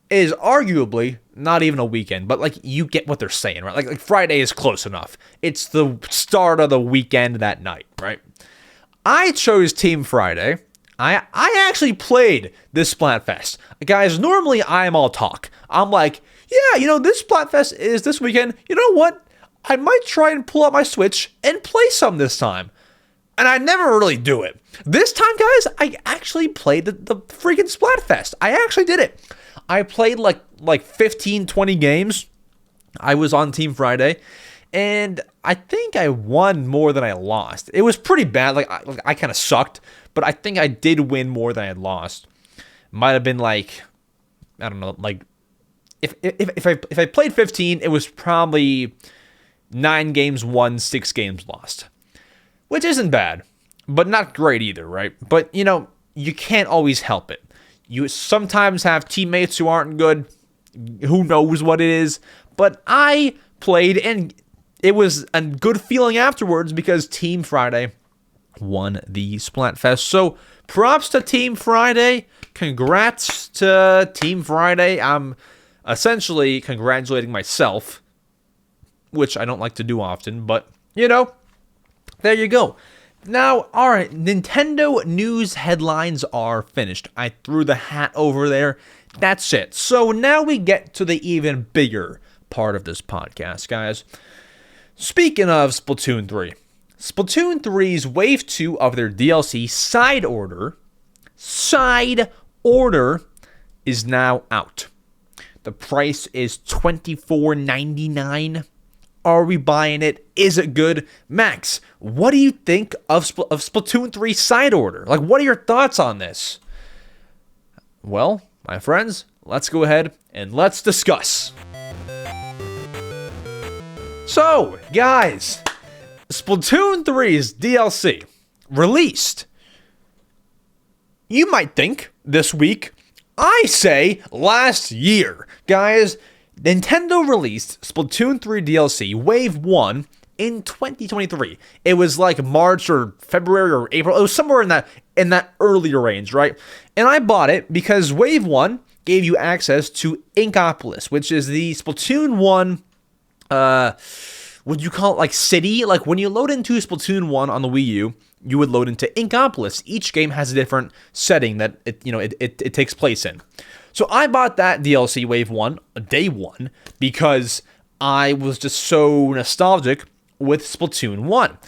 is arguably not even a weekend, but like, you get what they're saying, right? Like Friday is close enough. It's the start of the weekend that night, right? I chose Team Friday. I actually played this Splatfest. Guys, normally I'm all talk. I'm like, yeah, this Splatfest is this weekend. You know what? I might try and pull out my Switch and play some this time. And I never really do it. This time, guys, I actually played the freaking Splatfest. I actually did it. I played like 15, 20 games. I was on Team Friday, and I think I won more than I lost. It was pretty bad. Like I kind of sucked, but I think I did win more than I had lost. Might have been like, I don't know, like if I played 15, it was probably 9 games won, 6 games lost, which isn't bad, but not great either, right? But you can't always help it. You sometimes have teammates who aren't good. Who knows what it is? But I played, and it was a good feeling afterwards because Team Friday won the Splatfest. So props to Team Friday. Congrats to Team Friday. I'm essentially congratulating myself, which I don't like to do often, but there you go. Now, all right, Nintendo news headlines are finished. I threw the hat over there. That's it. So now we get to the even bigger part of this podcast, guys. Speaking of Splatoon 3, Splatoon 3's Wave 2 of their DLC side order is now out. The price is $24.99. Are we buying it? Is it good? Max, what do you think of Splatoon 3 side order? Like, what are your thoughts on this? Well, my friends, let's go ahead and let's discuss. So, guys, Splatoon 3's DLC released. You might think this week. I say last year. Guys, Nintendo released Splatoon 3 DLC Wave 1 in 2023. It was like March or February or April. It was somewhere in that earlier range, right? And I bought it because Wave 1 gave you access to Inkopolis, which is the Splatoon 1, would you call it like city? Like when you load into Splatoon 1 on the Wii U, you would load into Inkopolis. Each game has a different setting that it takes place in. So I bought that DLC Wave 1, Day 1, because I was just so nostalgic with Splatoon 1.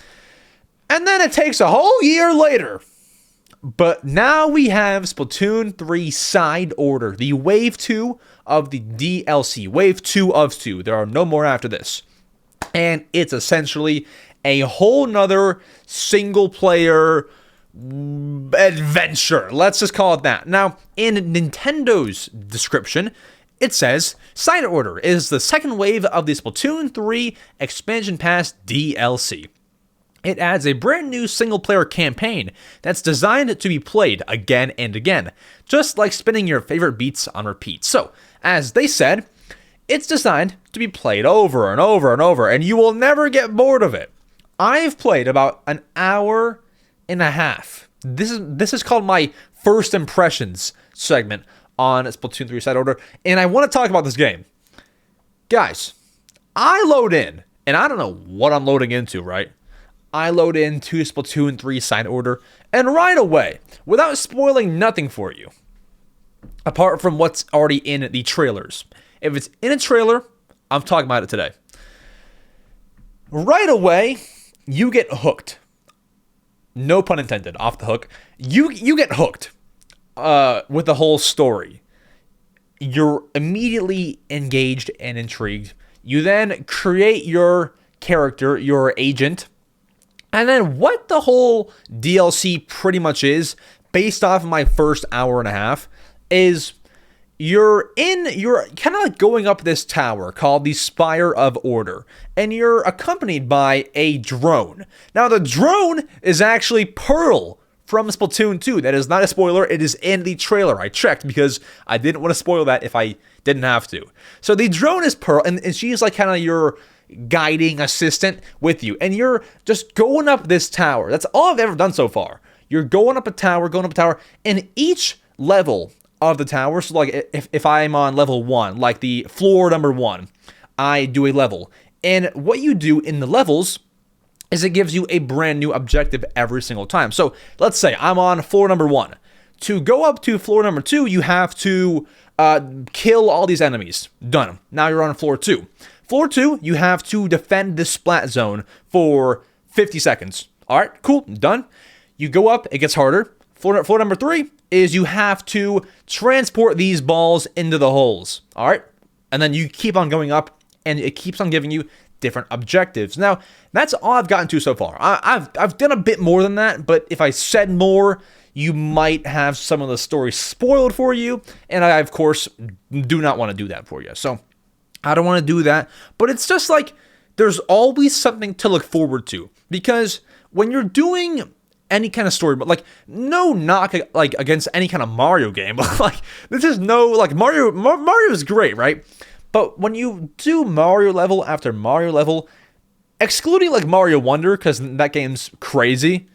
And then it takes a whole year later. But now we have Splatoon 3 Side Order, the Wave 2 of the DLC. Wave 2 of 2. There are no more after this. And it's essentially a whole nother single-player adventure. Let's just call it that. Now, in Nintendo's description, it says, Side Order is the second wave of the Splatoon 3 Expansion Pass DLC. It adds a brand new single-player campaign that's designed to be played again and again, just like spinning your favorite beats on repeat. So, as they said, it's designed to be played over and over and over, and you will never get bored of it. I've played about an hour and a half. This is called my first impressions segment on Splatoon 3 Side Order, and I want to talk about this game. Guys, I load in, and I don't know what I'm loading into, right? I load into Splatoon 3 Side Order, and right away, without spoiling nothing for you, apart from what's already in the trailers. If it's in a trailer, I'm talking about it today. Right away, you get hooked. No pun intended, off the hook. You get hooked with the whole story. You're immediately engaged and intrigued. You then create your character, your agent. And then what the whole DLC pretty much is, based off of my first hour and a half, is you're kind of like going up this tower called the Spire of Order, and you're accompanied by a drone. Now, the drone is actually Pearl from Splatoon 2. That is not a spoiler. It is in the trailer. I checked because I didn't want to spoil that if I didn't have to. So the drone is Pearl, and she's like kind of your guiding assistant with you, and you're just going up this tower. That's all I've ever done so far. You're going up a tower, and each level of the tower, so like if I'm on level 1, like the floor number 1, I do a level. And what you do in the levels is it gives you a brand new objective every single time. So let's say I'm on floor number 1. To go up to floor number 2, you have to kill all these enemies. Done. Now you're on floor 2. Floor 2, you have to defend the splat zone for 50 seconds. All right, cool, done. You go up, it gets harder. Floor number 3, is you have to transport these balls into the holes, all right? And then you keep on going up, and it keeps on giving you different objectives. Now, that's all I've gotten to so far. I've done a bit more than that, but if I said more, you might have some of the story spoiled for you, and I, of course, do not want to do that for you. So, I don't want to do that, but it's just like there's always something to look forward to, because when you're doing any kind of story, but like no knock like against any kind of Mario game, like this is no like Mario is great, right? But when you do Mario level after Mario level, excluding like Mario Wonder because that game's crazy,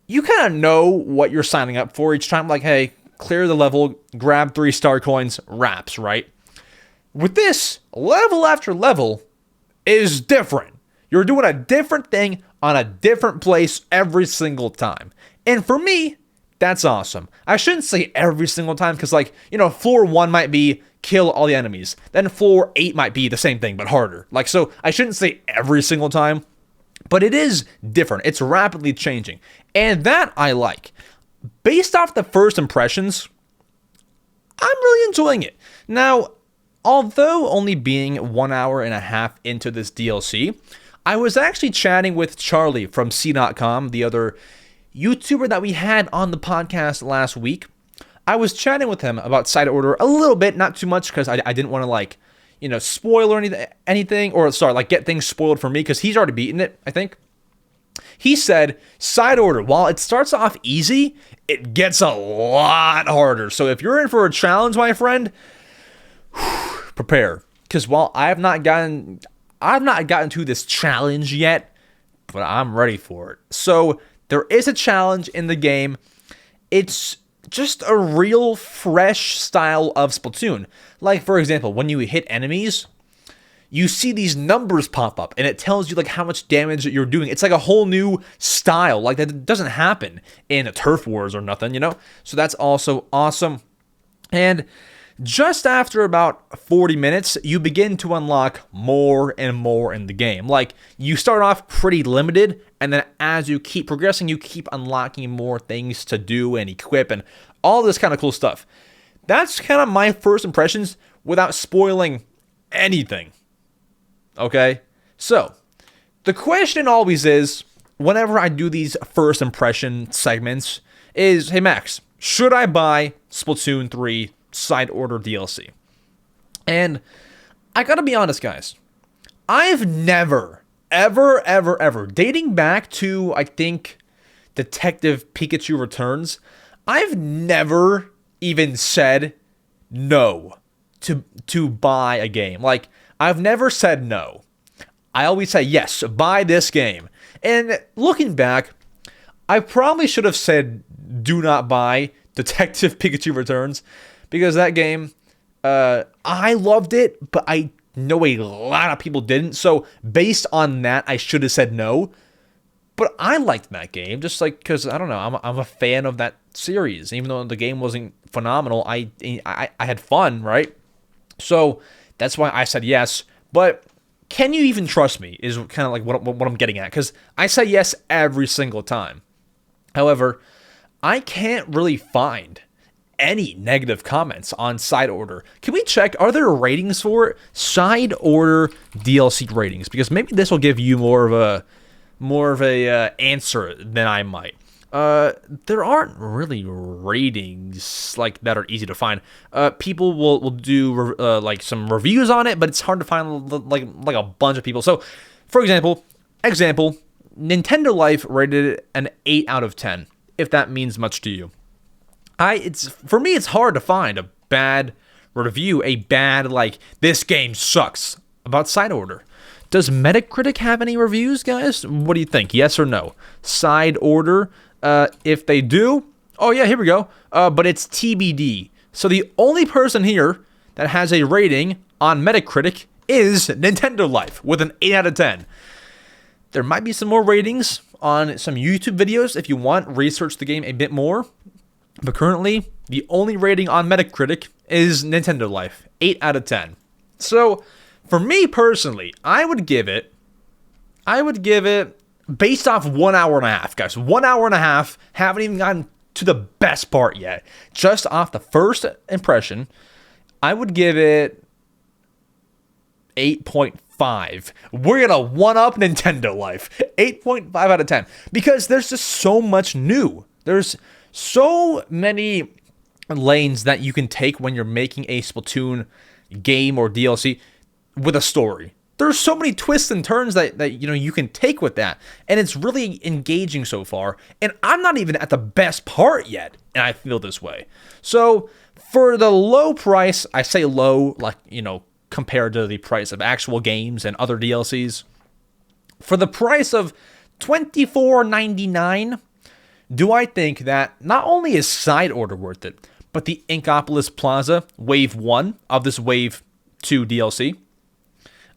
you kind of know what you're signing up for each time. Like, hey, clear the level, grab 3 star coins, wraps, right? With this, level after level is different. You're doing a different thing on a different place every single time. And for me, that's awesome. I shouldn't say every single time because, like, you know, floor 1 might be kill all the enemies. Then floor 8 might be the same thing, but harder. Like, so I shouldn't say every single time, but it is different. It's rapidly changing. And that I like. Based off the first impressions, I'm really enjoying it. Now, although only being 1 hour and a half into this DLC, I was actually chatting with Charlie from C.com, the other YouTuber that we had on the podcast last week. I was chatting with him about Side Order a little bit, not too much, because I didn't want to, like, you know, spoil or anything, or sorry, like get things spoiled for me, because he's already beaten it, I think. He said, Side Order, while it starts off easy, it gets a lot harder. So if you're in for a challenge, my friend, prepare. Because while I've not gotten to this challenge yet, but I'm ready for it. So there is a challenge in the game. It's just a real fresh style of Splatoon. Like, for example, when you hit enemies, you see these numbers pop up, and it tells you, like, how much damage that you're doing. It's like a whole new style. Like, that doesn't happen in a Turf Wars or nothing, you know? So that's also awesome. And just after about 40 minutes, you begin to unlock more and more in the game. Like, you start off pretty limited, and then as you keep progressing, you keep unlocking more things to do and equip and all this kind of cool stuff. That's kind of my first impressions without spoiling anything. Okay? So, the question always is, whenever I do these first impression segments, is, hey Max, should I buy Splatoon 3 Side Order DLC? And I gotta be honest, guys. I've never, ever, dating back to, I think, Detective Pikachu Returns, I've never even said no to buy a game. Like, I've never said no. I always say, yes, buy this game. And looking back, I probably should have said do not buy Detective Pikachu Returns, because that game, I loved it, but I know a lot of people didn't. So based on that, I should have said no. But I liked that game, just like, because, I don't know, I'm a fan of that series. Even though the game wasn't phenomenal, I had fun, right? So that's why I said yes. But can you even trust me is kind of like what I'm getting at. Because I say yes every single time. However, I can't really find any negative comments on Side Order. Can we check? Are there ratings for it? Side Order DLC ratings, because maybe this will give you more of a answer than I might. There aren't really ratings like that are easy to find. People will do like some reviews on it, but it's hard to find like a bunch of people. So, for example, Nintendo Life rated it an 8 out of 10. If that means much to you. For me, it's hard to find a bad review, a bad, like, this game sucks about Side Order. Does Metacritic have any reviews, guys? What do you think? Yes or no? Side Order, if they do, oh yeah, here we go. But it's TBD. So the only person here that has a rating on Metacritic is Nintendo Life with an 8 out of 10. There might be some more ratings on some YouTube videos if you want. Research the game a bit more. But currently, the only rating on Metacritic is Nintendo Life, 8 out of 10. So, for me personally, I would give it, based off 1 hour and a half, guys. 1 hour and a half, haven't even gotten to the best part yet. Just off the first impression, I would give it 8.5. We're going to one-up Nintendo life. 8.5 out of 10. Because there's just so much new. There's so many lanes that you can take when you're making a Splatoon game or DLC with a story. There's so many twists and turns that you can take with that. And it's really engaging so far. And I'm not even at the best part yet. And I feel this way. So for the low price, I say low, like, compared to the price of actual games and other DLCs. For the price of $24.99, do I think that not only is Side Order worth it, but the Inkopolis Plaza Wave 1 of this Wave 2 DLC,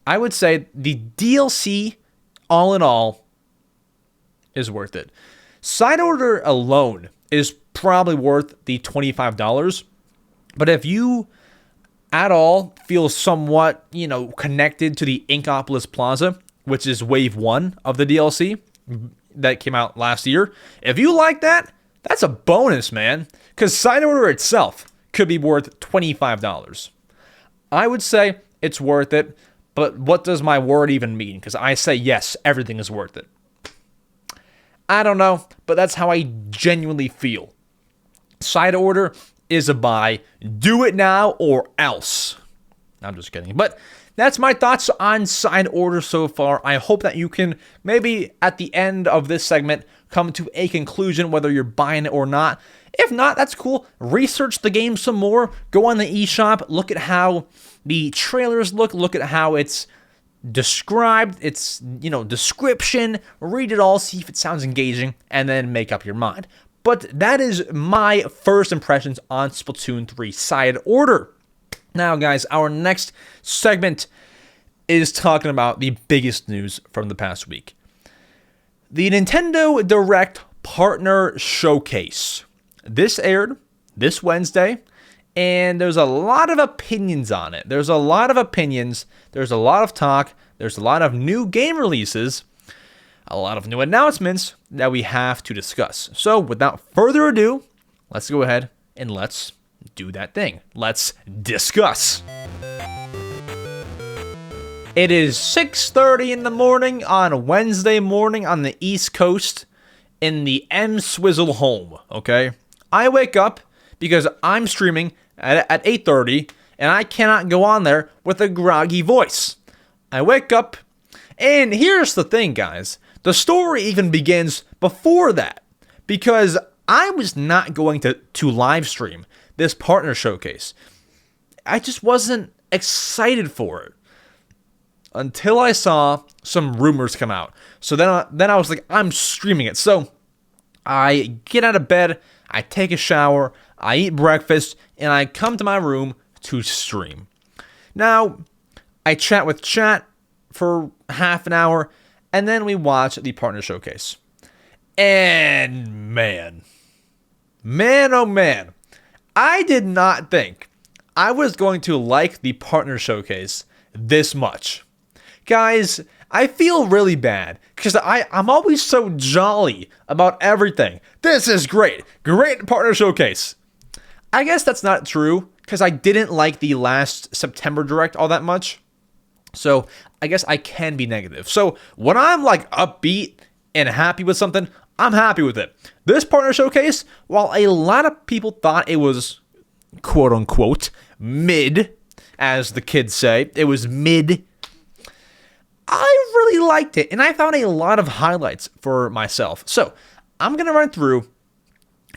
I would say the DLC, all in all, is worth it. Side Order alone is probably worth the $25, but if you at all feel somewhat, connected to the Inkopolis Plaza, which is Wave 1 of the DLC that came out last year, if you like that, that's a bonus, man, because Side Order itself could be worth $25. I would say it's worth it, but what does my word even mean? Because I say yes, everything is worth it. I don't know, but that's how I genuinely feel. Side Order is a buy. Do it now or else. I'm just kidding. But that's my thoughts on Side Order so far. I hope that you can maybe at the end of this segment come to a conclusion whether you're buying it or not. If not, that's cool. Research the game some more. Go on the eShop. Look at how the trailers look at how it's described, its description. Read it all, see if it sounds engaging, and then make up your mind. But that is my first impressions on Splatoon 3 Side Order. Now, guys, our next segment is talking about the biggest news from the past week. The Nintendo Direct Partner Showcase. This aired this Wednesday, and there's a lot of opinions on it. There's a lot of opinions. There's a lot of talk. There's a lot of new game releases. A lot of new announcements that we have to discuss. So without further ado, let's go ahead and let's do that thing. Let's discuss. It is 6:30 in the morning on Wednesday morning on the East Coast in the EmSwizzle home, okay? I wake up because I'm streaming at 8:30 and I cannot go on there with a groggy voice. I wake up, and here's the thing, guys. The story even begins before that, because I was not going to live stream this partner showcase. I just wasn't excited for it until I saw some rumors come out. So then I was like, I'm streaming it. So I get out of bed, I take a shower, I eat breakfast, and I come to my room to stream. Now, I chat with chat for half an hour, and then we watch the partner showcase. And man, oh man, I did not think I was going to like the partner showcase this much. Guys, I feel really bad because I'm always so jolly about everything. This is great. Great partner showcase. I guess that's not true because I didn't like the last September Direct all that much. So I guess I can be negative. So when I'm like upbeat and happy with something, I'm happy with it. This partner showcase, while a lot of people thought it was quote unquote mid, as the kids say, it was mid, I really liked it, and I found a lot of highlights for myself. So I'm going to run through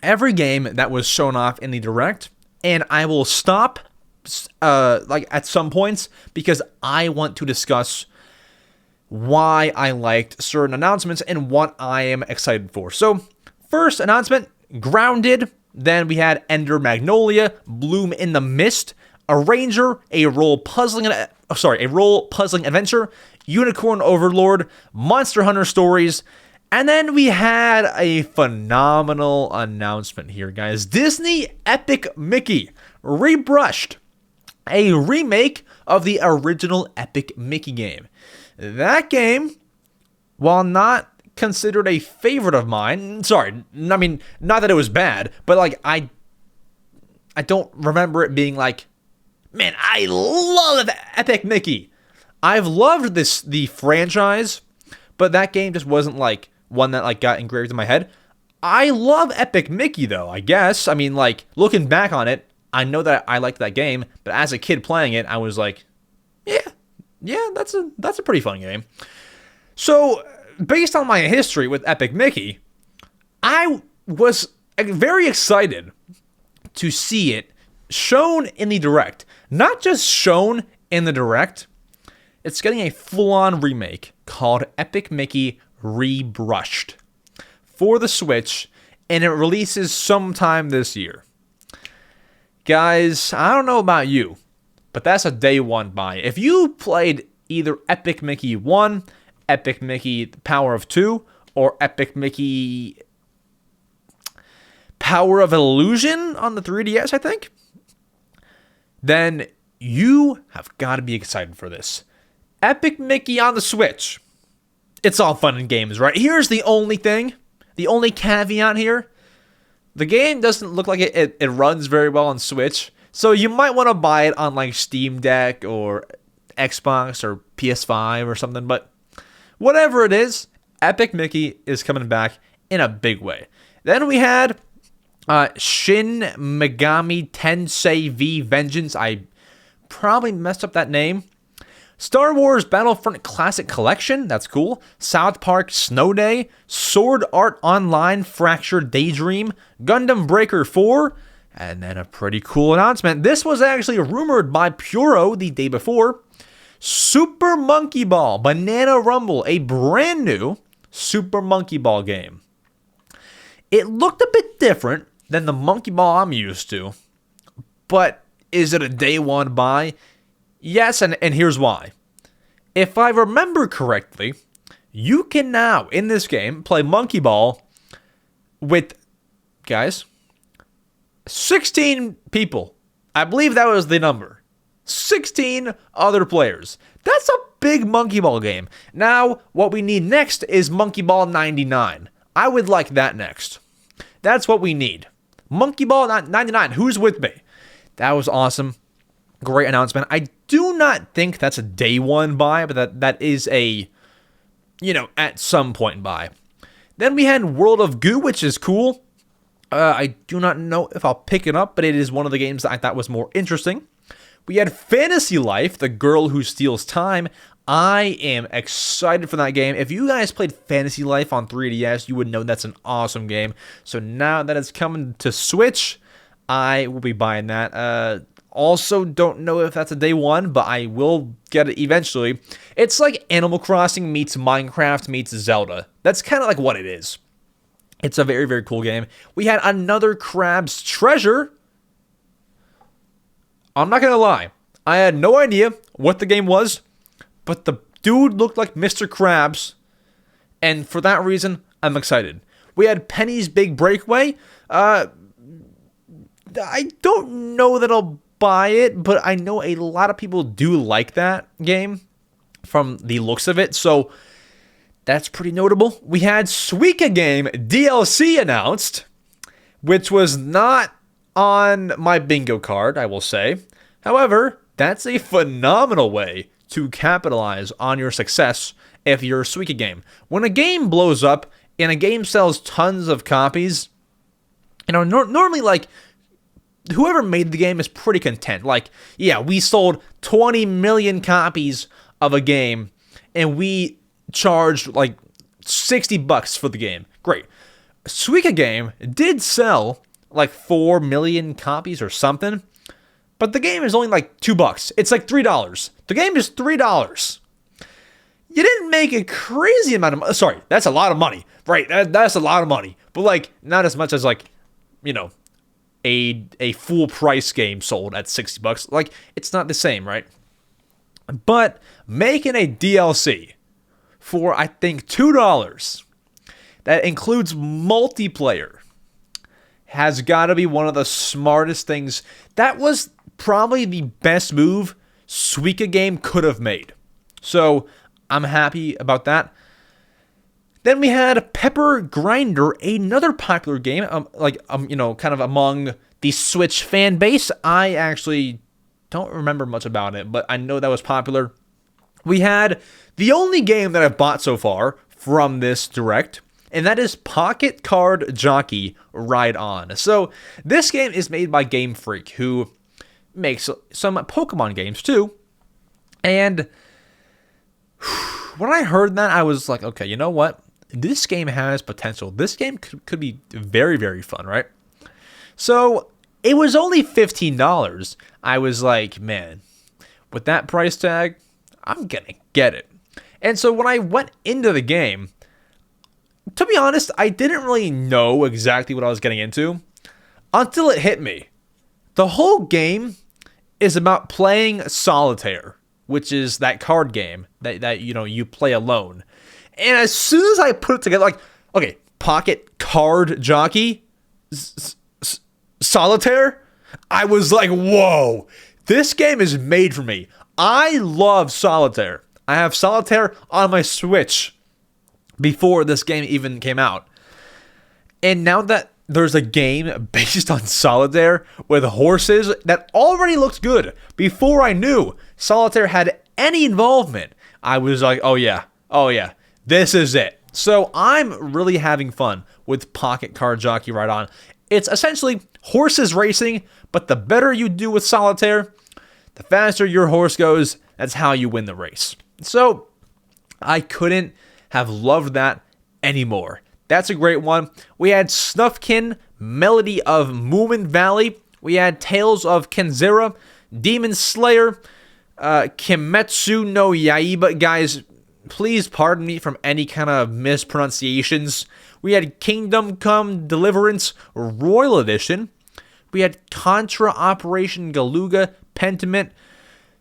every game that was shown off in the Direct, and I will stop at some points because I want to discuss why I liked certain announcements and what I am excited for. So first announcement, Grounded. Then we had Ender Magnolia, Bloom in the Mist, A Ranger, a role puzzling adventure, Unicorn Overlord, Monster Hunter Stories, and then we had a phenomenal announcement here, guys. Disney Epic Mickey rebrushed, a remake of the original Epic Mickey game. That game, while not considered a favorite of mine. Sorry, I mean, not that it was bad, but like I don't remember it being like, man, I love Epic Mickey. I've loved the franchise, but that game just wasn't like one that like got engraved in my head. I love Epic Mickey though, I guess. I mean, like looking back on it, I know that I liked that game, but as a kid playing it, I was like, yeah, that's a pretty fun game. So, based on my history with Epic Mickey, I was very excited to see it shown in the Direct. Not just shown in the Direct, it's getting a full-on remake called Epic Mickey Rebrushed for the Switch, and it releases sometime this year. Guys, I don't know about you, but that's a day one buy. If you played either Epic Mickey 1, Epic Mickey Power of 2, or Epic Mickey Power of Illusion on the 3DS, I think, then you have got to be excited for this. Epic Mickey on the Switch. It's all fun and games, right? Here's the only thing, the only caveat here. The game doesn't look like it runs very well on Switch, so you might want to buy it on like Steam Deck or Xbox or PS5 or something, but whatever it is, Epic Mickey is coming back in a big way. Then we had Shin Megami Tensei V Vengeance. I probably messed up that name. Star Wars Battlefront Classic Collection, that's cool. South Park Snow Day, Sword Art Online Fractured Daydream, Gundam Breaker 4, and then a pretty cool announcement. This was actually rumored by Puro the day before. Super Monkey Ball Banana Rumble, a brand new Super Monkey Ball game. It looked a bit different than the Monkey Ball I'm used to, but is it a day one buy? Yes, and here's why. If I remember correctly, you can now, in this game, play Monkey Ball with, guys, 16 people. I believe that was the number. 16 other players. That's a big Monkey Ball game. Now, what we need next is Monkey Ball 99. I would like that next. That's what we need. Monkey Ball 99. Who's with me? That was awesome. Great announcement. I do not think that's a day one buy, but that is a, at some point buy. Then we had World of Goo, which is cool. I do not know if I'll pick it up, but it is one of the games that I thought was more interesting. We had Fantasy Life, The Girl Who Steals Time. I am excited for that game. If you guys played Fantasy Life on 3DS, you would know that's an awesome game. So now that it's coming to Switch, I will be buying that. Also, don't know if that's a day one, but I will get it eventually. It's like Animal Crossing meets Minecraft meets Zelda. That's kind of like what it is. It's a very, very cool game. We had another Crab's Treasure. I'm not going to lie. I had no idea what the game was, but the dude looked like Mr. Krabs, and for that reason, I'm excited. We had Penny's Big Breakaway. I don't know that I'll buy it, but I know a lot of people do like that game from the looks of it, so that's pretty notable. We had Suika Game DLC announced, which was not on my bingo card, I will say. However, that's a phenomenal way to capitalize on your success if you're a Suika Game. When a game blows up and a game sells tons of copies, normally like whoever made the game is pretty content. Like, yeah, we sold 20 million copies of a game and we charged like $60 for the game. Great. Suika Game did sell like 4 million copies or something, but the game is only like $2. It's like $3. The game is $3. You didn't make a crazy amount of money. Sorry, that's a lot of money, right? That's a lot of money, but like not as much as like, a full price game sold at $60. Like, it's not the same, right? But making a DLC for, I think, $2 that includes multiplayer has got to be one of the smartest things. That was probably the best move Suika Game could have made. So I'm happy about that. Then we had Pepper Grinder, another popular game, kind of among the Switch fan base. I actually don't remember much about it, but I know that was popular. We had the only game that I've bought so far from this Direct, and that is Pocket Card Jockey Ride On. So this game is made by Game Freak, who makes some Pokemon games too. And when I heard that, I was like, okay, you know what? This game has potential. This game could be very, very fun, right? So it was only $15. I was like, man, with that price tag, I'm gonna get it. And so when I went into the game, to be honest, I didn't really know exactly what I was getting into until it hit me. The whole game is about playing solitaire, which is that card game that you play alone. And as soon as I put it together, like, okay, Pocket Card Jockey, Solitaire, I was like, whoa, this game is made for me. I love Solitaire. I have Solitaire on my Switch before this game even came out. And now that there's a game based on Solitaire with horses that already looked good before I knew Solitaire had any involvement, I was like, oh yeah, this is it. So I'm really having fun with Pocket Card Jockey Ride On. It's essentially horses racing, but the better you do with Solitaire, the faster your horse goes. That's how you win the race. So I couldn't have loved that anymore. That's a great one. We had Snufkin, Melody of Moomin Valley. We had Tales of Kenzera, Demon Slayer, Kimetsu no Yaiba. Guys, please pardon me from any kind of mispronunciations. We had Kingdom Come Deliverance Royal Edition. We had Contra Operation Galuga Pentiment,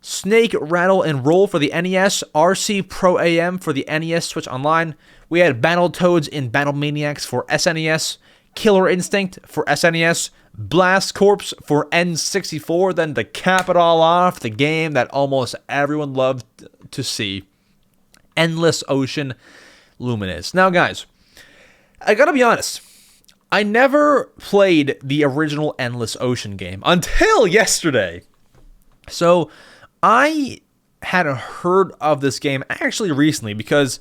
Snake Rattle and Roll for the NES, RC Pro AM for the NES Switch Online. We had Battletoads in Battle Maniacs for SNES, Killer Instinct for SNES, Blast Corps for N64, then to cap it all off, the game that almost everyone loved to see, Endless Ocean Luminous. Now, guys, I gotta be honest, I never played the original Endless Ocean game until yesterday. So I had heard of this game actually recently because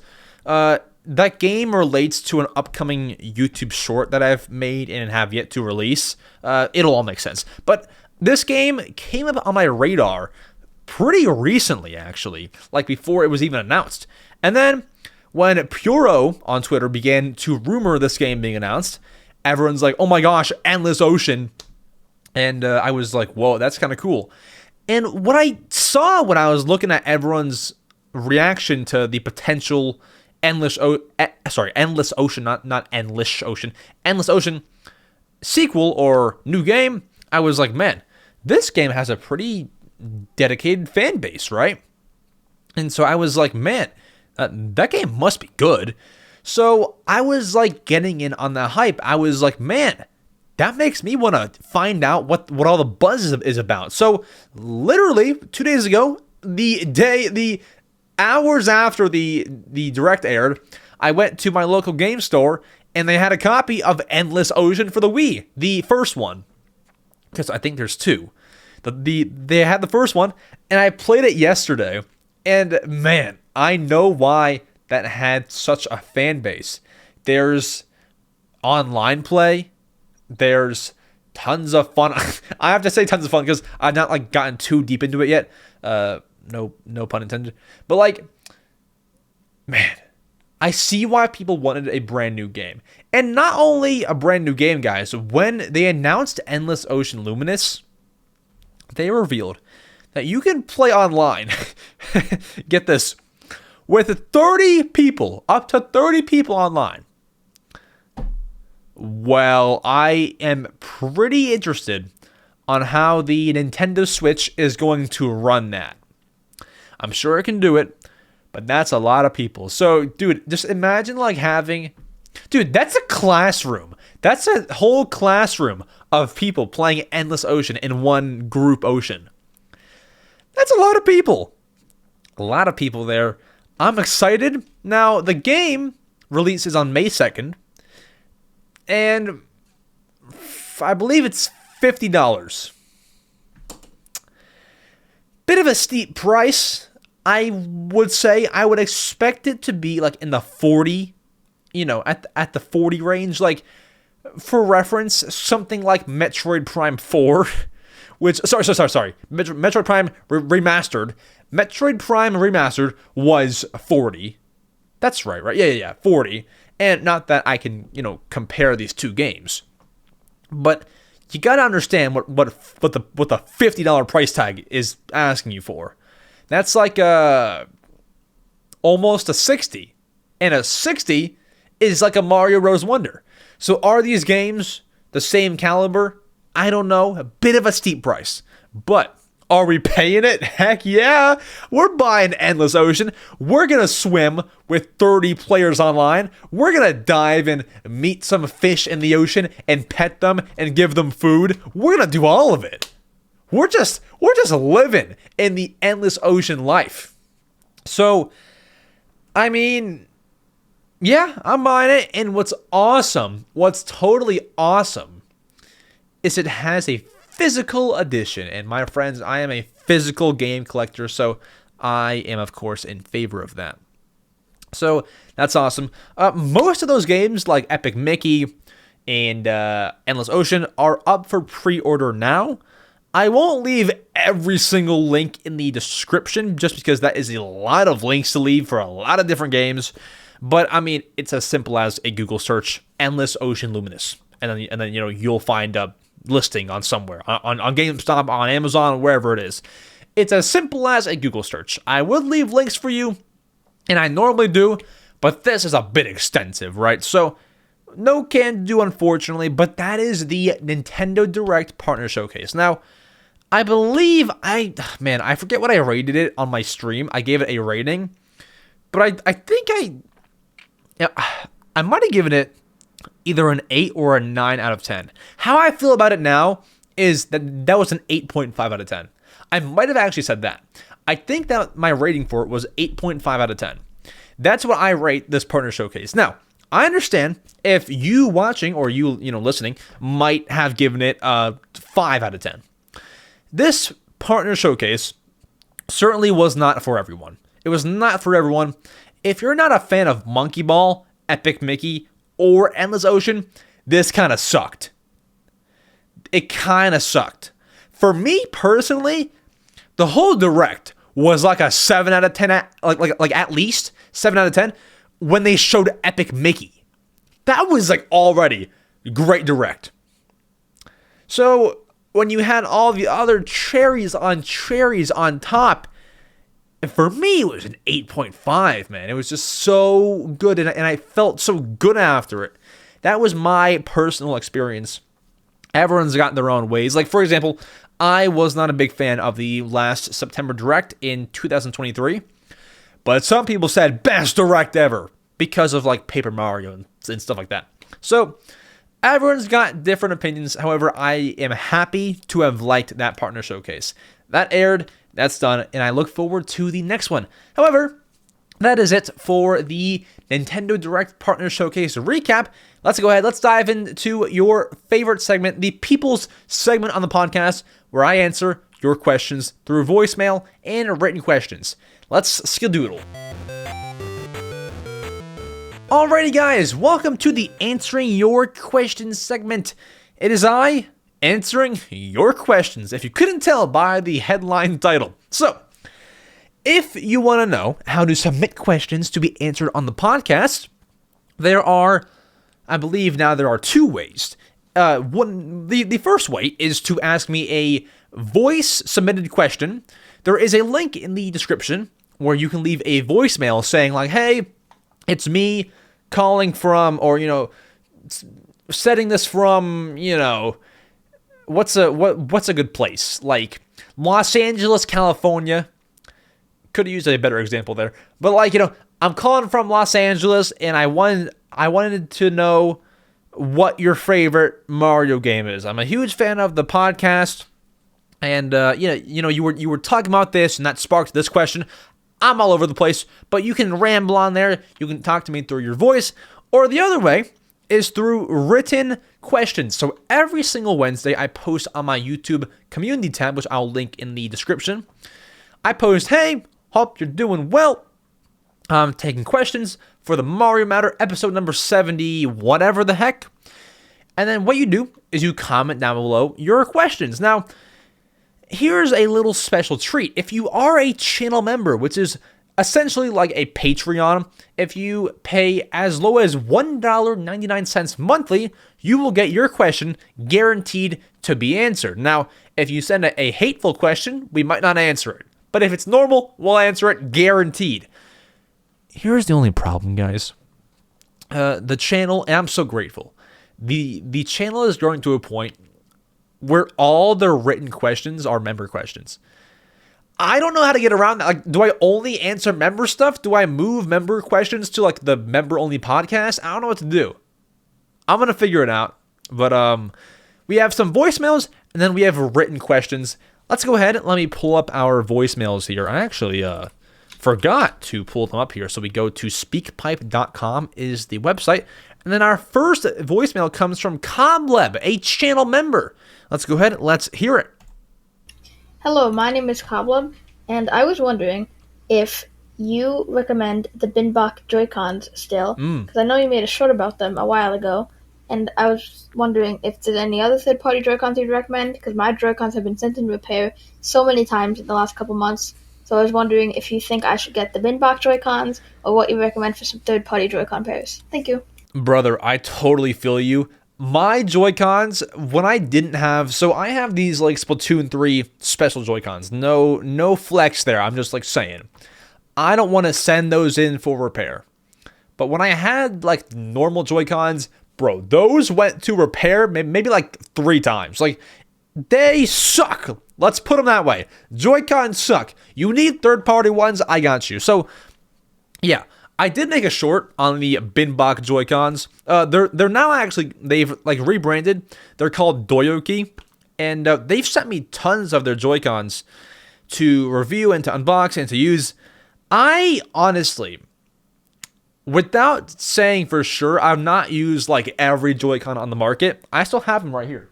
that game relates to an upcoming YouTube short that I've made and have yet to release. It'll all make sense. But this game came up on my radar pretty recently, actually, like before it was even announced. And then when Puro on Twitter began to rumor this game being announced, everyone's like, oh my gosh, Endless Ocean. And I was like, whoa, that's kind of cool. And what I saw when I was looking at everyone's reaction to the potential Endless Ocean, not Endless Ocean, Endless Ocean sequel or new game, I was like, man, this game has a pretty dedicated fan base, right? And so I was like, man, that game must be good. So I was like getting in on the hype. I was like, man, that makes me want to find out what all the buzz is about. So literally 2 days ago, the hours after the Direct aired, I went to my local game store and they had a copy of Endless Ocean for the Wii, the first one, because I think there's two. They had the first one, and I played it yesterday, and man, I know why that had such a fan base. There's online play. There's tons of fun. I have to say tons of fun because I've not like gotten too deep into it yet. No pun intended. But like, man, I see why people wanted a brand new game. And not only a brand new game, guys. When they announced Endless Ocean Luminous, they revealed that you can play online. Get this. With 30 people, up to 30 people online. Well, I am pretty interested on how the Nintendo Switch is going to run that. I'm sure it can do it, but that's a lot of people. So, dude, just imagine like having... Dude, that's a classroom. That's a whole classroom of people playing Endless Ocean in one group ocean. That's a lot of people. A lot of people there. I'm excited. Now, the game release is on May 2nd. And I believe it's $50. Bit of a steep price, I would say. I would expect it to be like in the 40, at the 40 range. Like, for reference, something like Metroid Prime 4, which, sorry, Metroid Prime Remastered. Metroid Prime Remastered was 40. That's right? Yeah, 40. And not that I can, compare these two games. But you gotta understand what the $50 price tag is asking you for. That's like almost a 60, and a 60 is like a Mario Bros. Wonder. So are these games the same caliber? I don't know. A bit of a steep price, but are we paying it? Heck yeah! We're buying Endless Ocean. We're gonna swim with 30 players online. We're gonna dive and meet some fish in the ocean and pet them and give them food. We're gonna do all of it. We're just living in the Endless Ocean life. So, I mean, yeah, I'm buying it. And what's totally awesome, is it has a physical edition. And my friends, I am a physical game collector, so I am, of course, in favor of that. So that's awesome. Most of those games, like Epic Mickey and Endless Ocean, are up for pre-order now. I won't leave every single link in the description, just because that is a lot of links to leave for a lot of different games. But I mean, it's as simple as a Google search, Endless Ocean Luminous, and then you'll find a listing on somewhere, on GameStop, on Amazon, wherever it is. It's as simple as a Google search. I would leave links for you, and I normally do, but this is a bit extensive, right? So no can do, unfortunately, but that is the Nintendo Direct Partner Showcase. Now, I believe I forget what I rated it on my stream. I gave it a rating, but I think I might have given it either an 8 or a 9 out of 10. How I feel about it now is that was an 8.5 out of 10. I might have actually said that. I think that my rating for it was 8.5 out of 10. That's what I rate this partner showcase. Now, I understand if you watching or you listening might have given it a 5 out of 10. This partner showcase certainly was not for everyone. It was not for everyone. If you're not a fan of Monkey Ball, Epic Mickey, or Endless Ocean, this kind of sucked. It kind of sucked. For me personally, the whole Direct was like a 7 out of 10, like at least 7 out of 10 when they showed Epic Mickey. That was like already great Direct. So when you had all the other cherries on top, for me, it was an 8.5, man. It was just so good, and I felt so good after it. That was my personal experience. Everyone's got their own ways. Like, for example, I was not a big fan of the last September Direct in 2023, but some people said best Direct ever because of, like, Paper Mario and stuff like that. So, everyone's got different opinions. However, I am happy to have liked that partner showcase. That aired. That's done, and I look forward to the next one. However, that is it for the Nintendo Direct Partner Showcase recap. Let's go ahead. Let's dive into your favorite segment, the People's segment on the podcast, where I answer your questions through voicemail and written questions. Let's skedoodle. Alrighty, guys. Welcome to the Answering Your Questions segment. It is I, answering your questions, if you couldn't tell by the headline title. So, if you want to know how to submit questions to be answered on the podcast, there are, I believe now there are 2 ways. The first way is to ask me a voice submitted question. There is a link in the description where you can leave a voicemail saying like, hey, it's me calling from, or, setting this from, what's a good place? Like Los Angeles, California. Could have used a better example there. But like, I'm calling from Los Angeles and I wanted to know what your favorite Mario game is. I'm a huge fan of the podcast, and you were talking about this and that sparked this question. I'm all over the place, but you can ramble on there. You can talk to me through your voice, or the other way is through written questions. So every single Wednesday, I post on my YouTube community tab, which I'll link in the description. I post, hey, hope you're doing well. I'm taking questions for the Mario Matter episode number 70, whatever the heck. And then what you do is you comment down below your questions. Now, here's a little special treat. If you are a channel member, which is essentially like a Patreon, if you pay as low as $1.99 monthly, you will get your question guaranteed to be answered. Now, if you send a hateful question, we might not answer it. But if it's normal, we'll answer it guaranteed. Here's the only problem, guys. The channel, and I'm so grateful, the channel is growing to a point where all the written questions are member questions. I don't know how to get around that. Like, do I only answer member stuff? Do I move member questions to like the member-only podcast? I don't know what to do. I'm going to figure it out. But we have some voicemails, and then we have written questions. Let's go ahead and let me pull up our voicemails here. I actually forgot to pull them up here. So we go to speakpipe.com is the website. And then our first voicemail comes from Cobleb, a channel member. Let's go ahead and let's hear it. Hello, my name is Cobleb, and I was wondering if you recommend the Binbach Joy-Cons still, because I know you made a short about them a while ago, and I was wondering if there's any other third-party Joy-Cons you'd recommend, because my Joy-Cons have been sent in repair so many times in the last couple months, so I was wondering if you think I should get the Binbach Joy-Cons, or what you recommend for some third-party Joy-Con pairs. Thank you. Brother, I totally feel you. My Joy-Cons, when I didn't have, so I have these like Splatoon 3 special Joy-Cons. No flex there. I'm just like saying. I don't want to send those in for repair. But when I had like normal Joy-Cons, bro, those went to repair maybe like 3 times. Like, they suck. Let's put them that way. Joy-Cons suck. You need third-party ones, I got you. So, yeah. I did make a short on the Binbach Joy-Cons. They're now actually, they've like rebranded. They're called Doyoki, and they've sent me tons of their Joy-Cons to review and to unbox and to use. I honestly, without saying for sure, I've not used like every Joy-Con on the market. I still have them right here.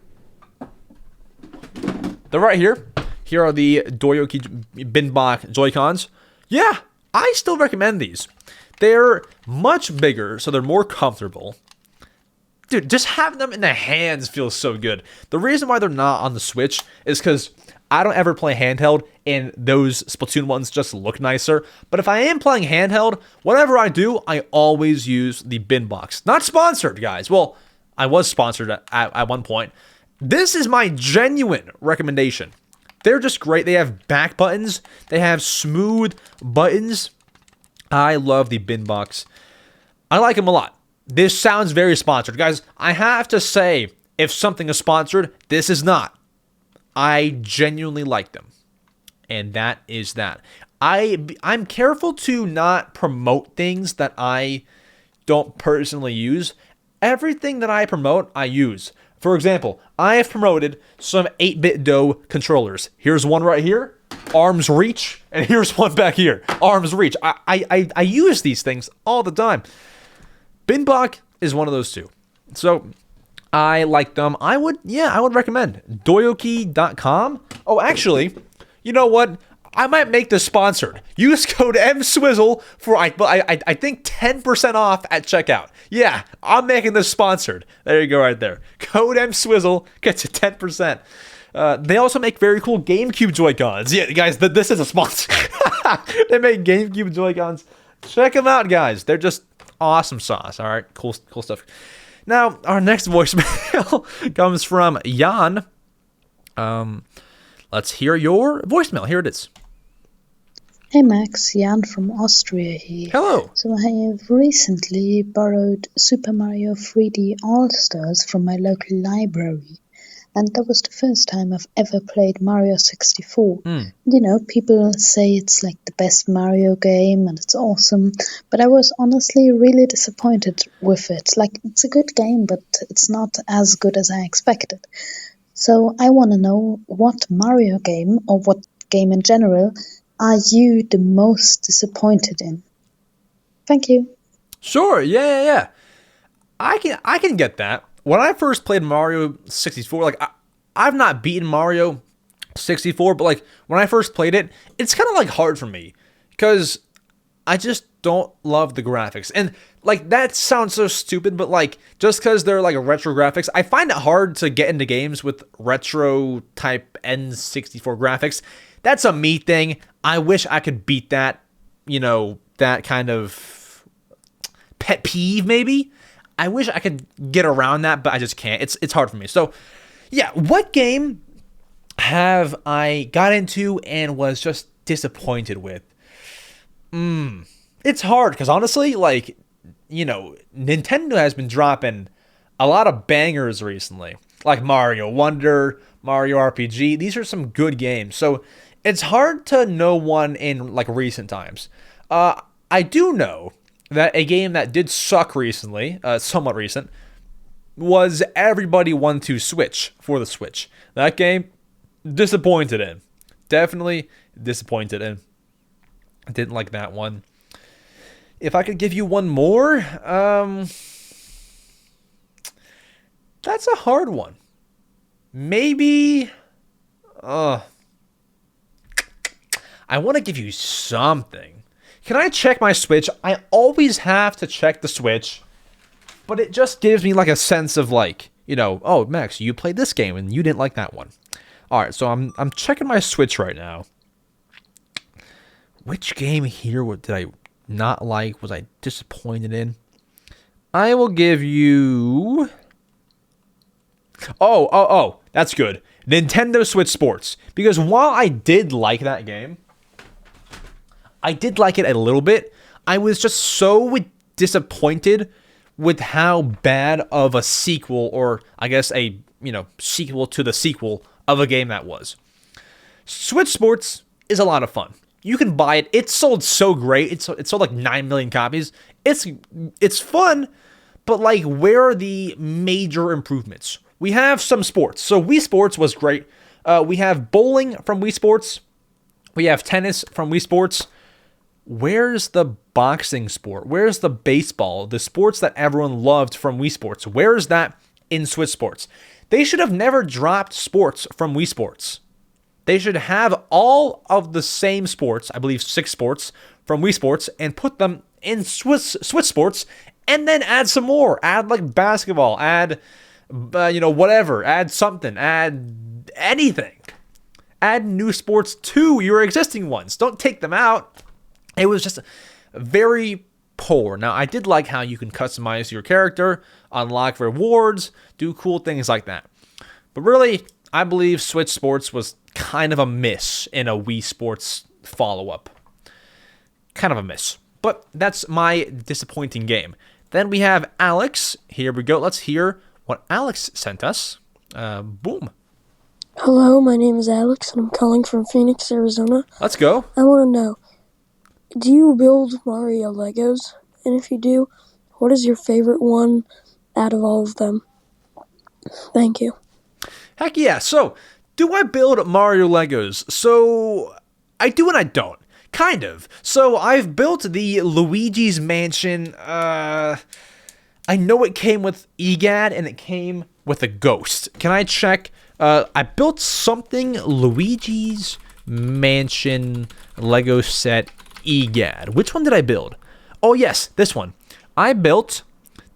They're right here. Here are the Doyoki Binbach Joy-Cons. Yeah, I still recommend these. They're much bigger, so they're more comfortable. Dude, just having them in the hands feels so good. The reason why they're not on the Switch is because I don't ever play handheld, and those Splatoon ones just look nicer. But if I am playing handheld, whatever I do, I always use the Binbox. Not sponsored, guys. Well, I was sponsored at one point. This is my genuine recommendation. They're just great. They have back buttons. They have smooth buttons. I love the Binbox. I like them a lot. This sounds very sponsored. Guys, I have to say, if something is sponsored, this is not. I genuinely like them. And that is that. I'm careful to not promote things that I don't personally use. Everything that I promote, I use. For example, I have promoted some 8BitDo controllers. Here's one right here. Arms reach, and here's one back here. Arms reach. I use these things all the time. Binbach is one of those two. So I like them. I would recommend doyoki.com. Oh, actually, you know what? I might make this sponsored. Use code EmSwizzle for I think 10% off at checkout. Yeah, I'm making this sponsored. There you go, right there. Code EmSwizzle gets you 10%. They also make very cool GameCube Joy-Cons. Yeah, guys, this is a sponsor. They make GameCube Joy-Cons. Check them out, guys. They're just awesome sauce. All right, cool stuff. Now, our next voicemail comes from Jan. Let's hear your voicemail. Here it is. Hey Max, Jan from Austria here. Hello. So I have recently borrowed Super Mario 3D All-Stars from my local library. And that was the first time I've ever played Mario 64. You know, people say it's like the best Mario game and it's awesome. But I was honestly really disappointed with it. Like, it's a good game, but it's not as good as I expected. So I want to know what Mario game, or what game in general, are you the most disappointed in? Thank you. Sure, yeah. I can get that. When I first played Mario 64, like I've not beaten Mario 64, but like when I first played it, it's kind of like hard for me because I just don't love the graphics. And like that sounds so stupid, but like just because they're like retro graphics, I find it hard to get into games with retro type N64 graphics. That's a me thing. I wish I could beat that, that kind of pet peeve maybe. I wish I could get around that, but I just can't. It's hard for me. So, yeah, what game have I got into and was just disappointed with? It's hard because honestly, like, Nintendo has been dropping a lot of bangers recently, like Mario Wonder, Mario RPG. These are some good games. So, it's hard to know one in like recent times. I do know that a game that did suck recently, somewhat recent, was Everybody 1-2 Switch for the Switch. That game, disappointed in. Definitely disappointed in. I didn't like that one. If I could give you one more, that's a hard one. Maybe, I want to give you something. Can I check my Switch? I always have to check the Switch, but it just gives me like a sense of like, oh, Max, you played this game and you didn't like that one. All right, so I'm checking my Switch right now. Which game here did I not like? Was I disappointed in? I will give you... Oh, that's good. Nintendo Switch Sports. Because while I did like that game, I did like it a little bit, I was just so disappointed with how bad of a sequel, or I guess a, sequel to the sequel of a game that was. Switch Sports is a lot of fun. You can buy it. It sold so great. It sold like 9 million copies. It's fun, but like, where are the major improvements? We have some sports. So Wii Sports was great. We have bowling from Wii Sports. We have tennis from Wii Sports. Where's the boxing sport? Where's the baseball? The sports that everyone loved from Wii Sports. Where is that in Switch Sports? They should have never dropped sports from Wii Sports. They should have all of the same sports, I believe 6 sports, from Wii Sports, and put them in Switch Sports, and then add some more. Add like basketball, add, whatever. Add something, add anything. Add new sports to your existing ones. Don't take them out. It was just very poor. Now, I did like how you can customize your character, unlock rewards, do cool things like that. But really, I believe Switch Sports was kind of a miss in a Wii Sports follow-up. Kind of a miss. But that's my disappointing game. Then we have Alex. Here we go. Let's hear what Alex sent us. Boom. Hello, my name is Alex, and I'm calling from Phoenix, Arizona. Let's go. I want to know, do you build Mario Legos? And if you do, what is your favorite one out of all of them? Thank you. Heck yeah. So, do I build Mario Legos? So, I do and I don't. Kind of. So, I've built the Luigi's Mansion. I know it came with EGAD and it came with a ghost. Can I check? I built something Luigi's Mansion Lego set EGAD. Which one did I build? Oh yes, this one. I built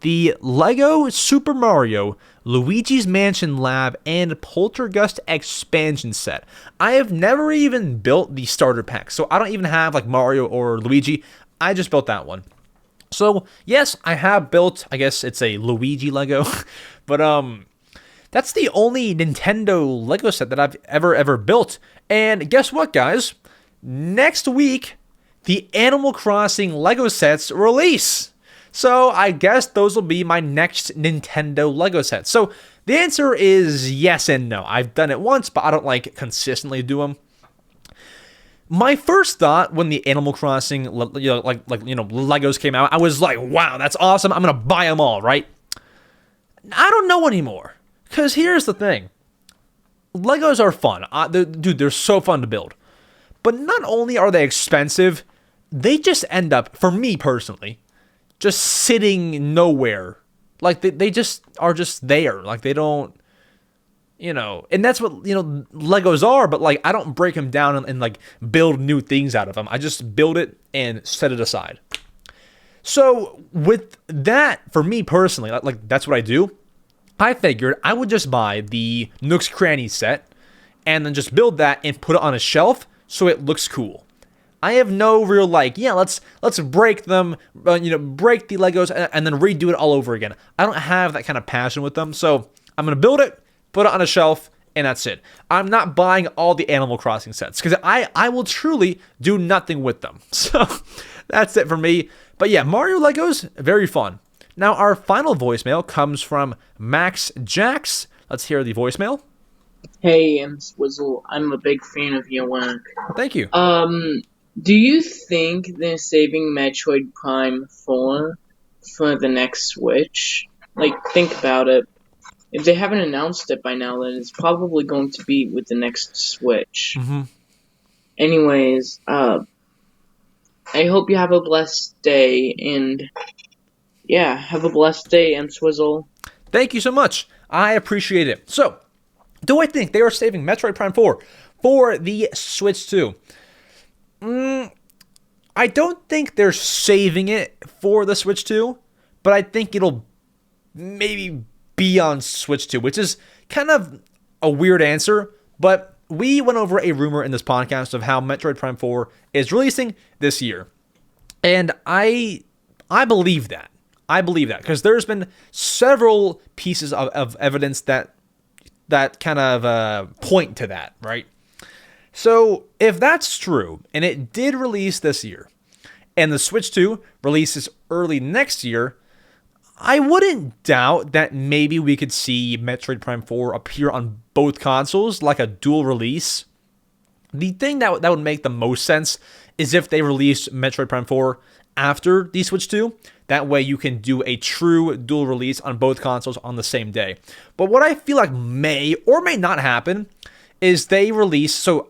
the Lego Super Mario Luigi's Mansion Lab and Poltergeist expansion set. I have never even built the starter pack, so I don't even have like Mario or Luigi. I just built that one. So yes, I have built, I guess it's a Luigi Lego, but that's the only Nintendo Lego set that I've ever built. And guess what, guys? Next week, the Animal Crossing Lego sets release. So I guess those will be my next Nintendo Lego sets. So the answer is yes and no. I've done it once, but I don't like consistently do them. My first thought when the Animal Crossing Legos came out, I was like, wow, that's awesome. I'm going to buy them all, right? I don't know anymore. Because here's the thing. Legos are fun. They're so fun to build. But not only are they expensive, they just end up, for me personally, just sitting nowhere. Like, they just are just there. Like, they don't, and that's what, Legos are, but, like, I don't break them down and like, build new things out of them. I just build it and set it aside. So, with that, for me personally, like that's what I do. I figured I would just buy the Nooks Crannies set and then just build that and put it on a shelf so it looks cool. I have no real let's break them, break the Legos and then redo it all over again. I don't have that kind of passion with them, so I'm gonna build it, put it on a shelf, and that's it. I'm not buying all the Animal Crossing sets because I will truly do nothing with them. So that's it for me. But yeah, Mario Legos, very fun. Now, our final voicemail comes from Max Jax. Let's hear the voicemail. Hey, EmSwizzle. I'm a big fan of your work. Thank you. Do you think they're saving Metroid Prime 4 for the next Switch? Like, think about it. If they haven't announced it by now, then it's probably going to be with the next Switch. Mm-hmm. Anyways, I hope you have a blessed day, and yeah, have a blessed day, EmSwizzle. Thank you so much. I appreciate it. So, do I think they are saving Metroid Prime 4 for the Switch 2? I don't think they're saving it for the Switch 2, but I think it'll maybe be on Switch 2, which is kind of a weird answer, but we went over a rumor in this podcast of how Metroid Prime 4 is releasing this year. And I believe that. I believe that because there's been several pieces of evidence that kind of point to that, right? So if that's true, and it did release this year, and the Switch 2 releases early next year, I wouldn't doubt that maybe we could see Metroid Prime 4 appear on both consoles, like a dual release. The thing that would make the most sense is if they release Metroid Prime 4 after the Switch 2. That way you can do a true dual release on both consoles on the same day. But what I feel like may or may not happen is they release, so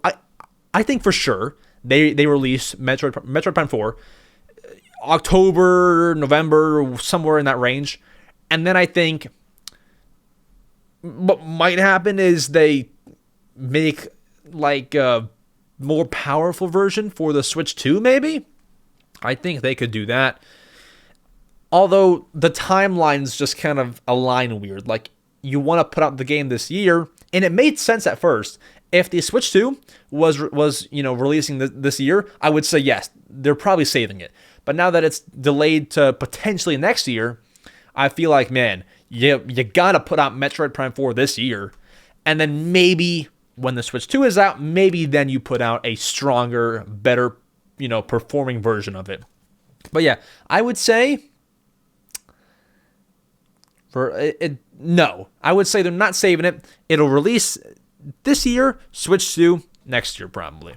I think for sure they release Metroid Prime 4 October, November, somewhere in that range. And then I think what might happen is they make like a more powerful version for the Switch 2 maybe. I think they could do that. Although the timelines just kind of align weird. Like, you want to put out the game this year, and it made sense at first. If the Switch 2 was releasing this year, I would say yes, they're probably saving it. But now that it's delayed to potentially next year, I feel like, man, you gotta put out Metroid Prime 4 this year, and then maybe when the Switch 2 is out, maybe then you put out a stronger, better, performing version of it. But yeah, I would say no. I would say they're not saving it. It'll release this year, Switch 2 next year probably.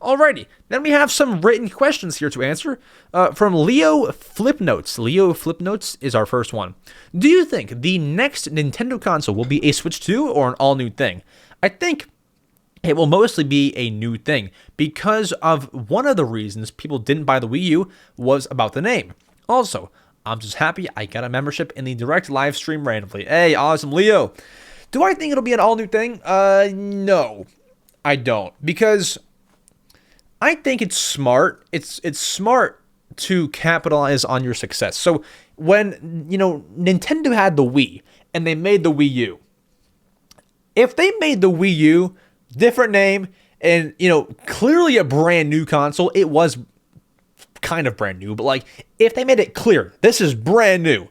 Alrighty, then we have some written questions here to answer from Leo Flipnotes. Leo Flipnotes is our first one. Do you think the next Nintendo console will be a Switch 2 or an all-new thing? I think it will mostly be a new thing because of one of the reasons people didn't buy the Wii U was about the name. Also, I'm just happy I got a membership in the direct live stream randomly. Hey, awesome, Leo. Do I think it'll be an all-new thing? No, I don't. Because I think it's smart. It's smart to capitalize on your success. So when, Nintendo had the Wii and they made the Wii U, if they made the Wii U, different name, and, clearly a brand new console, it was kind of brand new, but like, if they made it clear, this is brand new,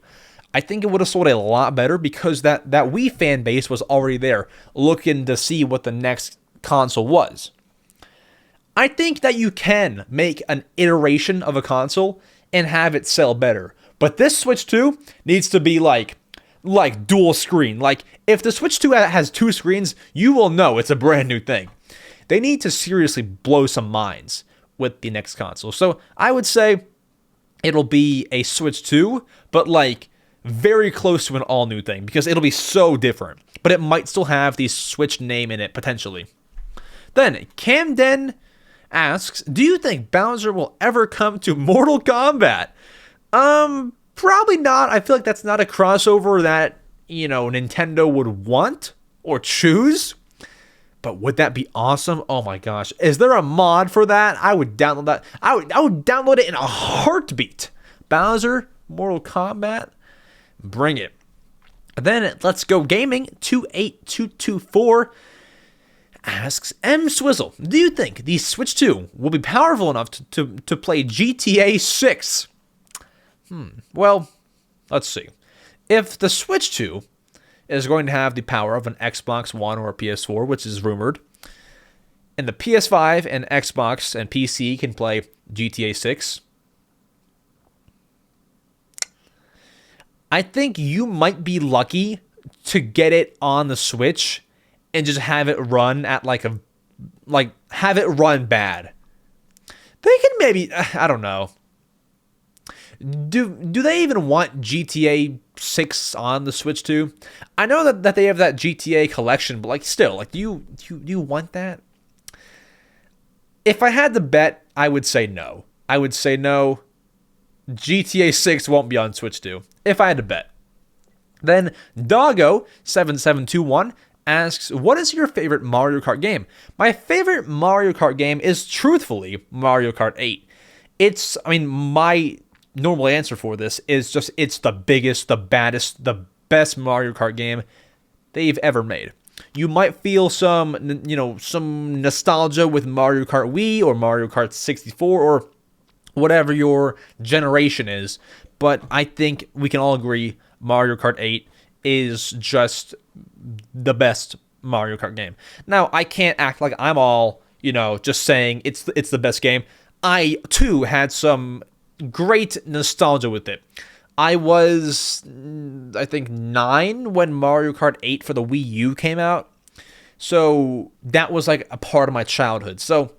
I think it would have sold a lot better because that Wii fan base was already there looking to see what the next console was. I think that you can make an iteration of a console and have it sell better. But this Switch 2 needs to be like dual screen. Like, if the Switch 2 has two screens, you will know it's a brand new thing. They need to seriously blow some minds with the next console. So I would say it'll be a Switch 2, but like very close to an all new thing because it'll be so different. But it might still have the Switch name in it potentially. Then Camden asks, do you think Bowser will ever come to Mortal Kombat? Probably not. I feel like that's not a crossover that, Nintendo would want or choose. But would that be awesome? Oh my gosh. Is there a mod for that? I would download that. I would download it in a heartbeat. Bowser, Mortal Kombat, bring it. Then Let's Go Gaming 28224 asks, EmSwizzle, do you think the Switch 2 will be powerful enough to play GTA 6? Well, let's see. If the Switch 2 is going to have the power of an Xbox One or a PS4, which is rumored, and the PS5 and Xbox and PC can play GTA 6, I think you might be lucky to get it on the Switch and just have it run at have it run bad. They can maybe, I don't know. Do they even want GTA 6 on the Switch 2? I know that they have that GTA collection, but still, do you want that? If I had to bet, I would say no. I would say no. GTA 6 won't be on Switch 2, if I had to bet. Then Doggo7721 asks, what is your favorite Mario Kart game? My favorite Mario Kart game is truthfully Mario Kart 8. My normal answer for this is just it's the biggest, the baddest, the best Mario Kart game they've ever made. You might feel some nostalgia with Mario Kart Wii or Mario Kart 64 or whatever your generation is, but I think we can all agree Mario Kart 8 is just the best Mario Kart game. Now, I can't act like I'm all, just saying it's the best game. I, too, had some great nostalgia with it. I was, I think, 9 when Mario Kart 8 for the Wii U came out. So that was a part of my childhood. So,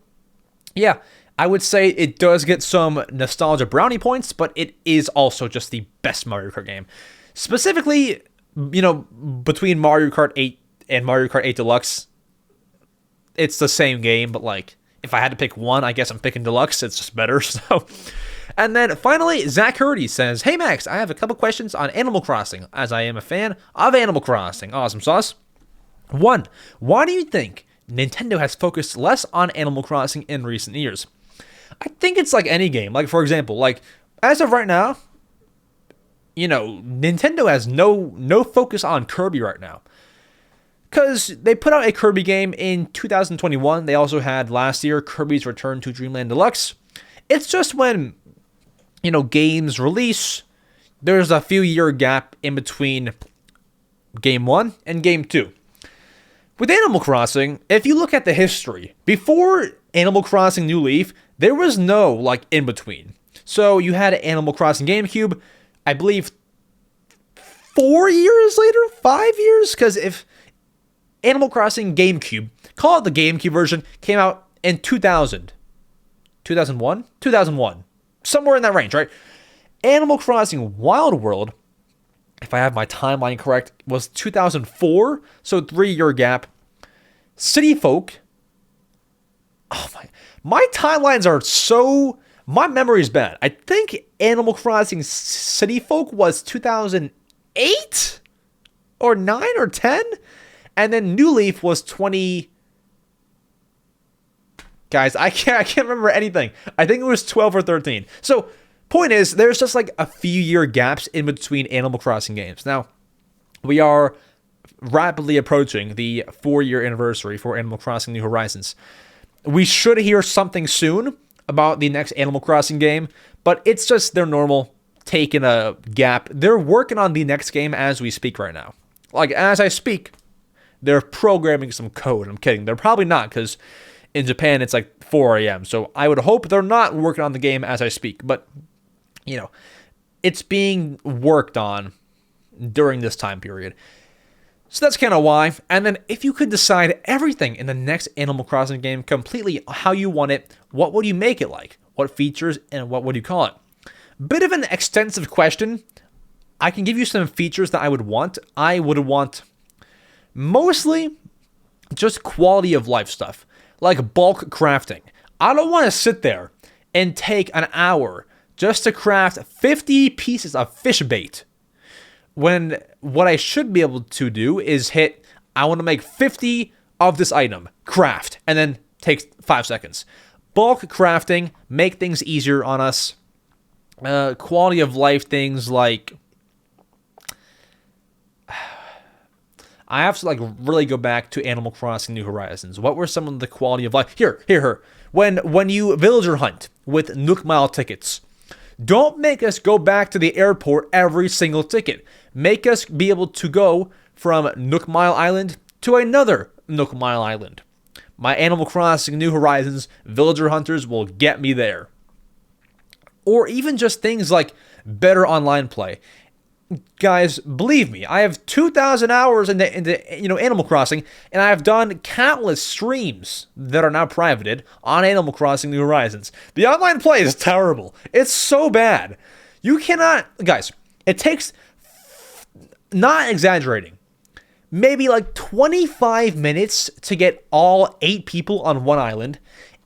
yeah, I would say it does get some nostalgia brownie points, but it is also just the best Mario Kart game. Specifically, between Mario Kart 8 and Mario Kart 8 Deluxe, it's the same game, but if I had to pick one, I guess I'm picking Deluxe. It's just better, so... And then finally, Zach Hurdy says, hey Max, I have a couple questions on Animal Crossing, as I am a fan of Animal Crossing. Awesome sauce. 1. Why do you think Nintendo has focused less on Animal Crossing in recent years? I think it's like any game. For example, as of right now, Nintendo has no focus on Kirby right now. Because they put out a Kirby game in 2021. They also had last year Kirby's Return to Dreamland Deluxe. It's just when games release, there's a few year gap in between game 1 and game 2. With Animal Crossing, if you look at the history, before Animal Crossing New Leaf, there was no in between. So you had Animal Crossing GameCube, I believe 4 years later, 5 years, because if Animal Crossing GameCube, call it the GameCube version, came out in 2000. 2001? 2001. Somewhere in that range, right? Animal Crossing Wild World, if I have my timeline correct, was 2004, so 3-year gap. City Folk. Oh my timelines are so... My memory's bad. I think Animal Crossing City Folk was 2008? Or 9 or 10? And then New Leaf was 20... Guys, I can't remember anything. I think it was 12 or 13. So, point is, there's just a few year gaps in between Animal Crossing games. Now, we are rapidly approaching the 4-year anniversary for Animal Crossing New Horizons. We should hear something soon about the next Animal Crossing game, but it's just their normal taking a gap. They're working on the next game as we speak right now. As I speak, they're programming some code. I'm kidding. They're probably not, because in Japan, it's 4 a.m. So I would hope they're not working on the game as I speak. But, it's being worked on during this time period. So that's kind of why. And then if you could decide everything in the next Animal Crossing game completely how you want it, what would you make it like? What features and what would you call it? Bit of an extensive question. I can give you some features that I would want. I would want mostly just quality of life stuff. Like bulk crafting. I don't want to sit there and take an hour just to craft 50 pieces of fish bait, when what I should be able to do is hit, I want to make 50 of this item, craft, and then take 5 seconds. Bulk crafting, make things easier on us. Quality of life things like, I have to like really go back to Animal Crossing New Horizons. What were some of the quality of life? Here. When you villager hunt with Nook Mile tickets, don't make us go back to the airport every single ticket. Make us be able to go from Nook Mile Island to another Nook Mile Island. My Animal Crossing New Horizons villager hunters will get me there. Or even just things like better online play. Guys, believe me, I have 2,000 hours into Animal Crossing, and I have done countless streams that are now privated on Animal Crossing New Horizons. The online play is terrible. It's so bad. You cannot, guys, it takes, not exaggerating, maybe like 25 minutes to get all 8 people on one island.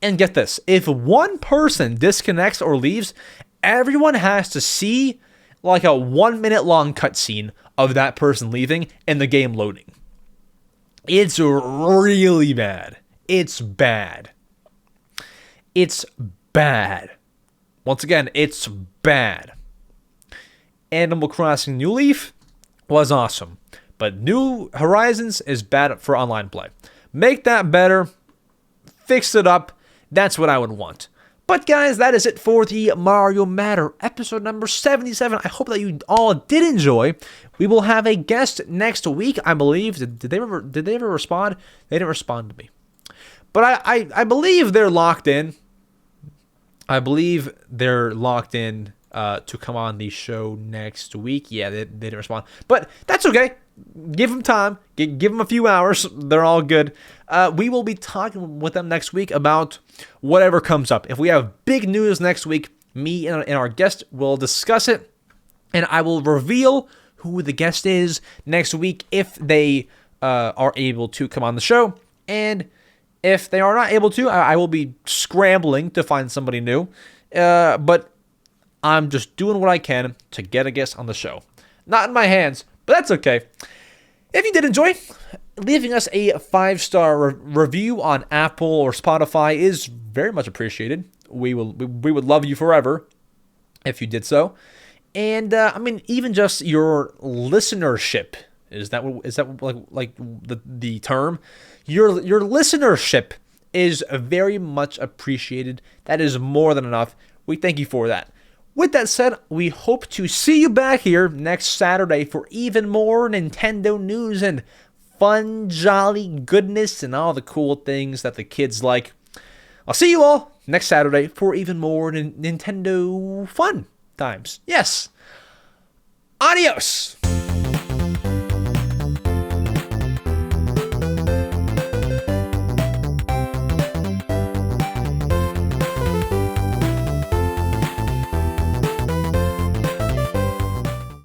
And get this, if one person disconnects or leaves, everyone has to see like a 1 minute long cutscene of that person leaving and the game loading. It's really bad. It's bad. It's bad. Once again, it's bad. Animal Crossing New Leaf was awesome, but New Horizons is bad for online play. Make that better. Fix it up. That's what I would want. But guys, that is it for the Mario Matter episode number 77. I hope that you all did enjoy. We will have a guest next week, I believe. Did they ever respond? They didn't respond to me. But I believe they're locked in. I believe they're locked in to come on the show next week. Yeah, they didn't respond. But that's okay. Give them time. Give them a few hours. They're all good. We will be talking with them next week about whatever comes up. If we have big news next week, me and our guest will discuss it, and I will reveal who the guest is next week if they are able to come on the show. And if they are not able to, I will be scrambling to find somebody new. But I'm just doing what I can to get a guest on the show. Not in my hands, but that's okay. If you did enjoy, leaving us a 5-star review on Apple or Spotify is very much appreciated. We would love you forever if you did so. And I mean, even just your listenership, is that like the term? Your listenership is very much appreciated. That is more than enough. We thank you for that. With that said, we hope to see you back here next Saturday for even more Nintendo news and fun, jolly goodness and all the cool things that the kids like. I'll see you all next Saturday for even more Nintendo fun times. Yes. Adios.